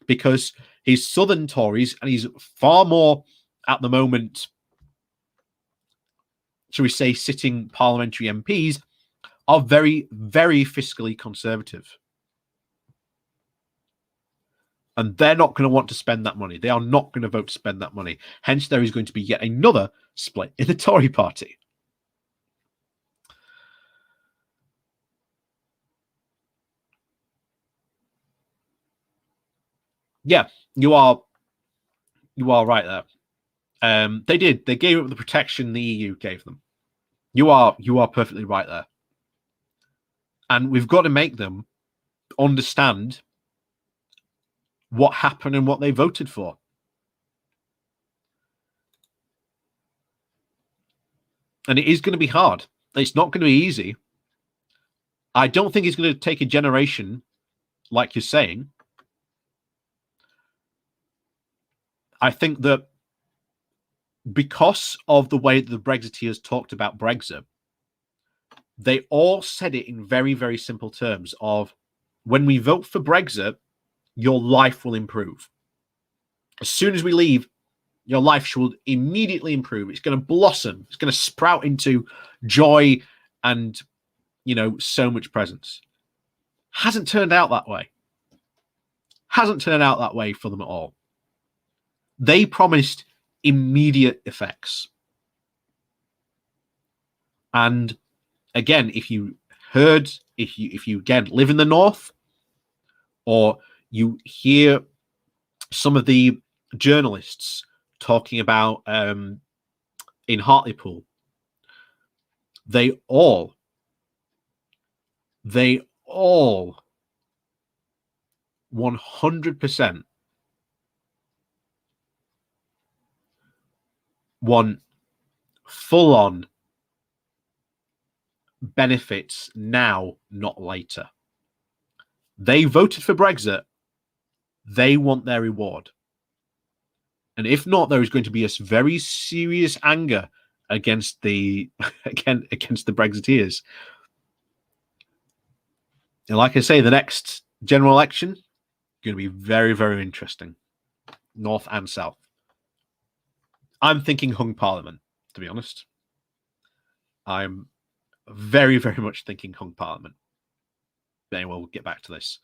because his southern Tories, and he's far more at the moment, shall we say, sitting parliamentary MPs, are very, very fiscally conservative. And they're not going to want to spend that money. They are not going to vote to spend that money. Hence, there is going to be yet another split in the Tory party. Yeah, you are right there. They gave up the protection the EU gave them. You are perfectly right there. And we've got to make them understand what happened and what they voted for. And it is going to be hard. It's not going to be easy. I don't think it's going to take a generation, like you're saying. I think that because of the way that the Brexiteers talked about Brexit, they all said it in very, very simple terms of, when we vote for Brexit, your life will improve. As soon as we leave, your life should immediately improve. It's going to blossom. It's going to sprout into joy and, so much presence. Hasn't turned out that way. Hasn't turned out that way for them at all. They promised immediate effects. And again, if you again live in the north, or you hear some of the journalists talking about in Hartlepool, they all 100% want full-on benefits now, not later. They voted for Brexit. They want their reward. And if not, there is going to be a very serious anger against the Brexiteers. And like I say, the next general election is going to be very, very interesting, north and south. I'm thinking hung parliament, to be honest. I'm very, very much thinking hung parliament. But anyway, we'll get back to this.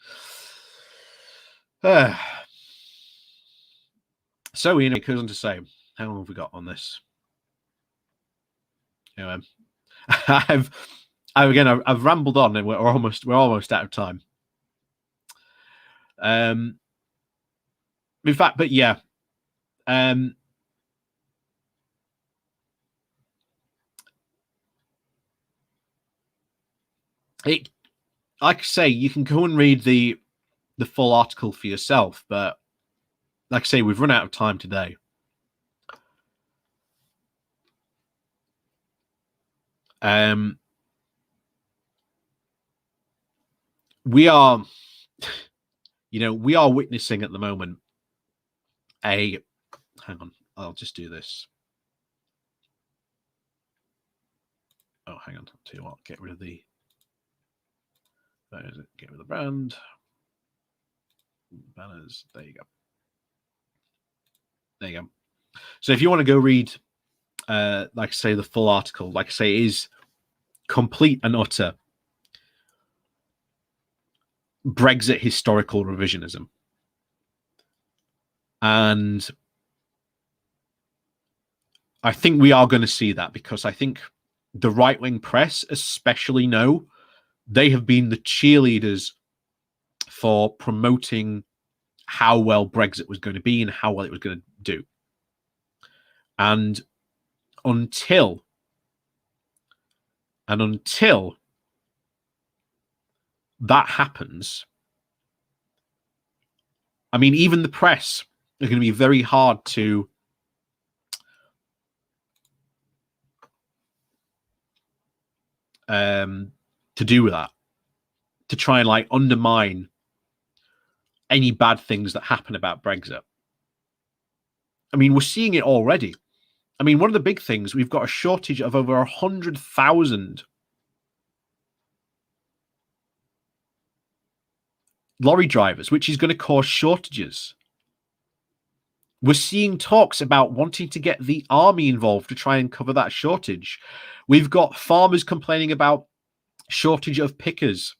So, it goes on to say, how long have we got on this? Anyway, I've rambled on, and we're almost out of time. In fact, but yeah, like I say, you can go and read the full article for yourself, but like I say, we've run out of time today. We are witnessing at the moment hang on, I'll just do this. Oh, hang on, I'll tell you what, get rid of the get rid of the brand banners. There you go. So if you want to go read like I say, the full article, like I say, is complete and utter Brexit historical revisionism. And I think we are going to see that, because I think the right-wing press especially know they have been the cheerleaders for promoting how well Brexit was going to be and how well it was going to do. And until that happens, I mean, even the press are going to be very hard to do with that, to try and undermine any bad things that happen about Brexit. I mean, we're seeing it already. I mean, one of the big things, we've got a shortage of over 100,000 lorry drivers, which is going to cause shortages. We're seeing talks about wanting to get the army involved to try and cover that shortage. We've got farmers complaining about shortage of pickers.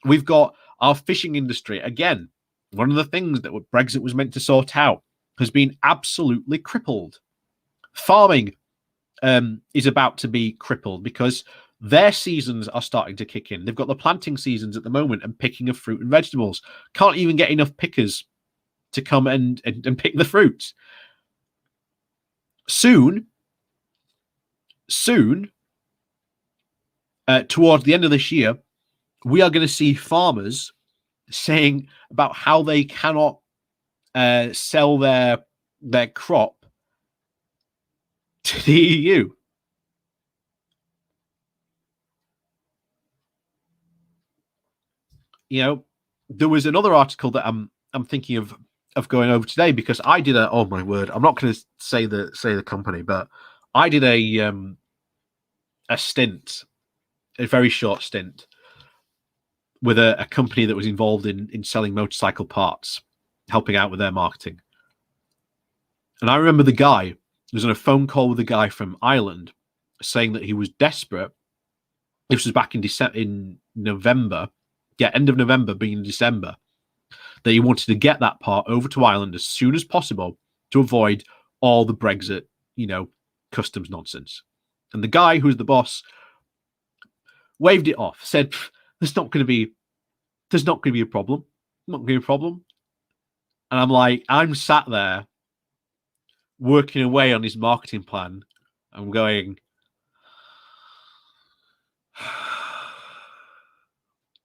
We've got our fishing industry. Again, one of the things that Brexit was meant to sort out has been absolutely crippled. Farming is about to be crippled because their seasons are starting to kick in. They've got the planting seasons at the moment and picking of fruit and vegetables. Can't even get enough pickers to come and pick the fruit. Soon, towards the end of this year, we are going to see farmers saying about how they cannot sell their crop to the EU. You know, there was another article that I'm thinking of going over today because I did oh my word, I'm not going to say the company, but I did a stint, a very short stint with a company that was involved in selling motorcycle parts, helping out with their marketing. And I remember the guy was on a phone call with a guy from Ireland saying that he was desperate. This was back in November. Yeah, end of November, beginning of December, that he wanted to get that part over to Ireland as soon as possible to avoid all the Brexit, customs nonsense. And the guy who's the boss waved it off, said, there's not going to be a problem. Not going to be a problem. And I'm like, I'm sat there working away on his marketing plan. I'm going,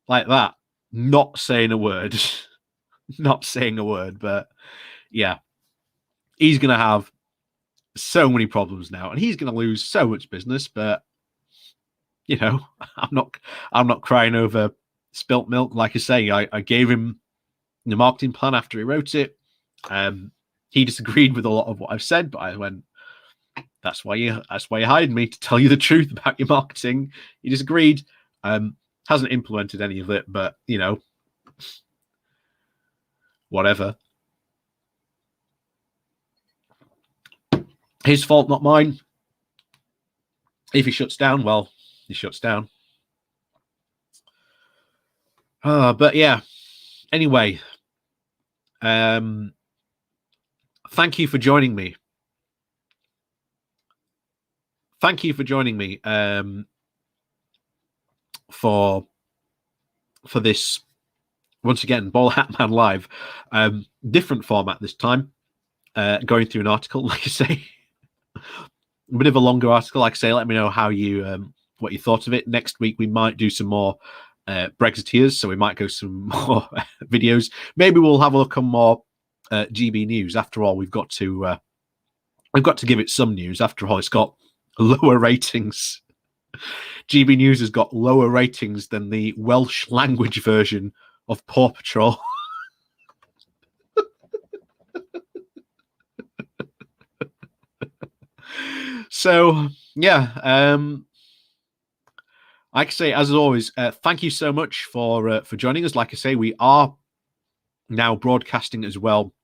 like that, not saying a word. Not saying a word, but yeah, he's going to have so many problems now, and he's going to lose so much business. But I'm not crying over spilt milk. Like I say, I gave him the marketing plan after he wrote it. He disagreed with a lot of what I've said, but I went, that's why you hired me, to tell you the truth about your marketing. He disagreed. Hasn't implemented any of it, but whatever. His fault, not mine. If he shuts down, well, he shuts down. But yeah. Anyway, thank you for joining me. Thank you for joining me for this, once again, Ball Hat Man Live. Different format this time. Going through an article, like I say. A bit of a longer article, like I say. Let me know how you what you thought of it. Next week we might do some more Brexiteers, so we might go some more videos. Maybe we'll have a look on more GB news. After all, we've got to give it some news. After all, it's got lower ratings. GB News has got lower ratings than the Welsh language version of Paw Patrol. So yeah, like I say, as always, thank you so much for joining us. Like I say, we are now broadcasting as well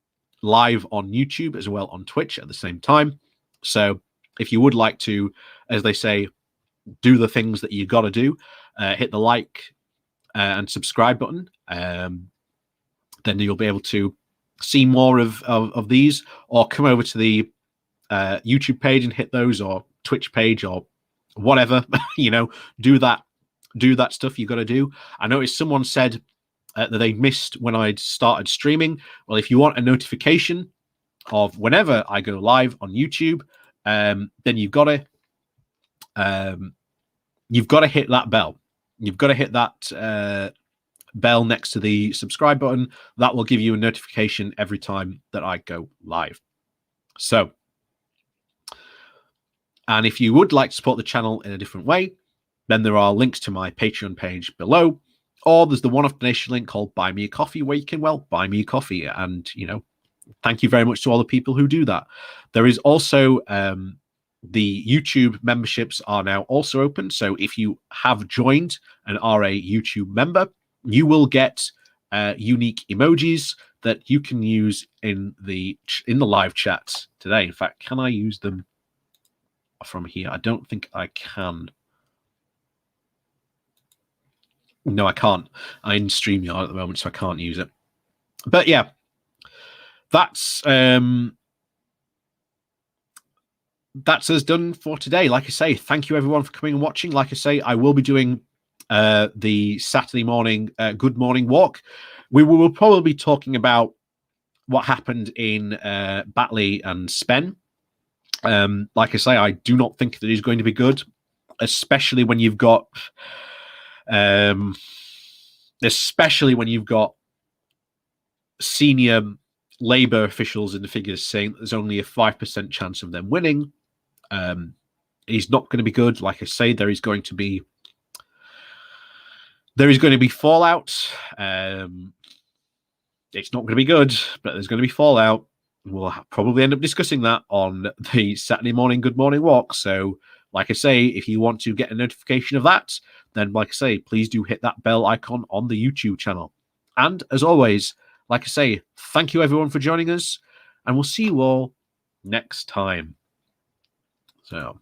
live on YouTube, as well on Twitch at the same time. So if you would like to, as they say, do the things that you got to do, hit the like and subscribe button, then you'll be able to see more of these, or come over to the YouTube page and hit those, or Twitch page, or whatever. Do that stuff you got to do. I noticed someone said that they missed when I'd started streaming. Well, if you want a notification of whenever I go live on YouTube, then you've got to hit that bell. You've got to hit that bell next to the subscribe button. That will give you a notification every time that I go live. So, and if you would like to support the channel in a different way, then there are links to my Patreon page below, or there's the one-off donation link called Buy Me a Coffee, where you can, buy me a coffee. And, thank you very much to all the people who do that. There is also the YouTube memberships are now also open. So if you have joined and are a YouTube member, you will get unique emojis that you can use in the live chat today. In fact, can I use them from here? I don't think I can. No, I can't. I'm in StreamYard at the moment, so I can't use it. But yeah, that's us done for today. Like I say, thank you everyone for coming and watching. Like I say, I will be doing the Saturday morning Good Morning Walk. We will probably be talking about what happened in Batley and Spen. Like I say, I do not think that is going to be good, especially when you've got senior Labour officials in the figures saying that there's only a 5% chance of them winning. He's not going to be good. Like I say, there is going to be fallout. It's not going to be good, but there's going to be fallout. We'll probably end up discussing that on the Saturday morning Good Morning Walk. So, like I say, if you want to get a notification of that, then, like I say, please do hit that bell icon on the YouTube channel. And as always, like I say, thank you everyone for joining us, and we'll see you all next time. So.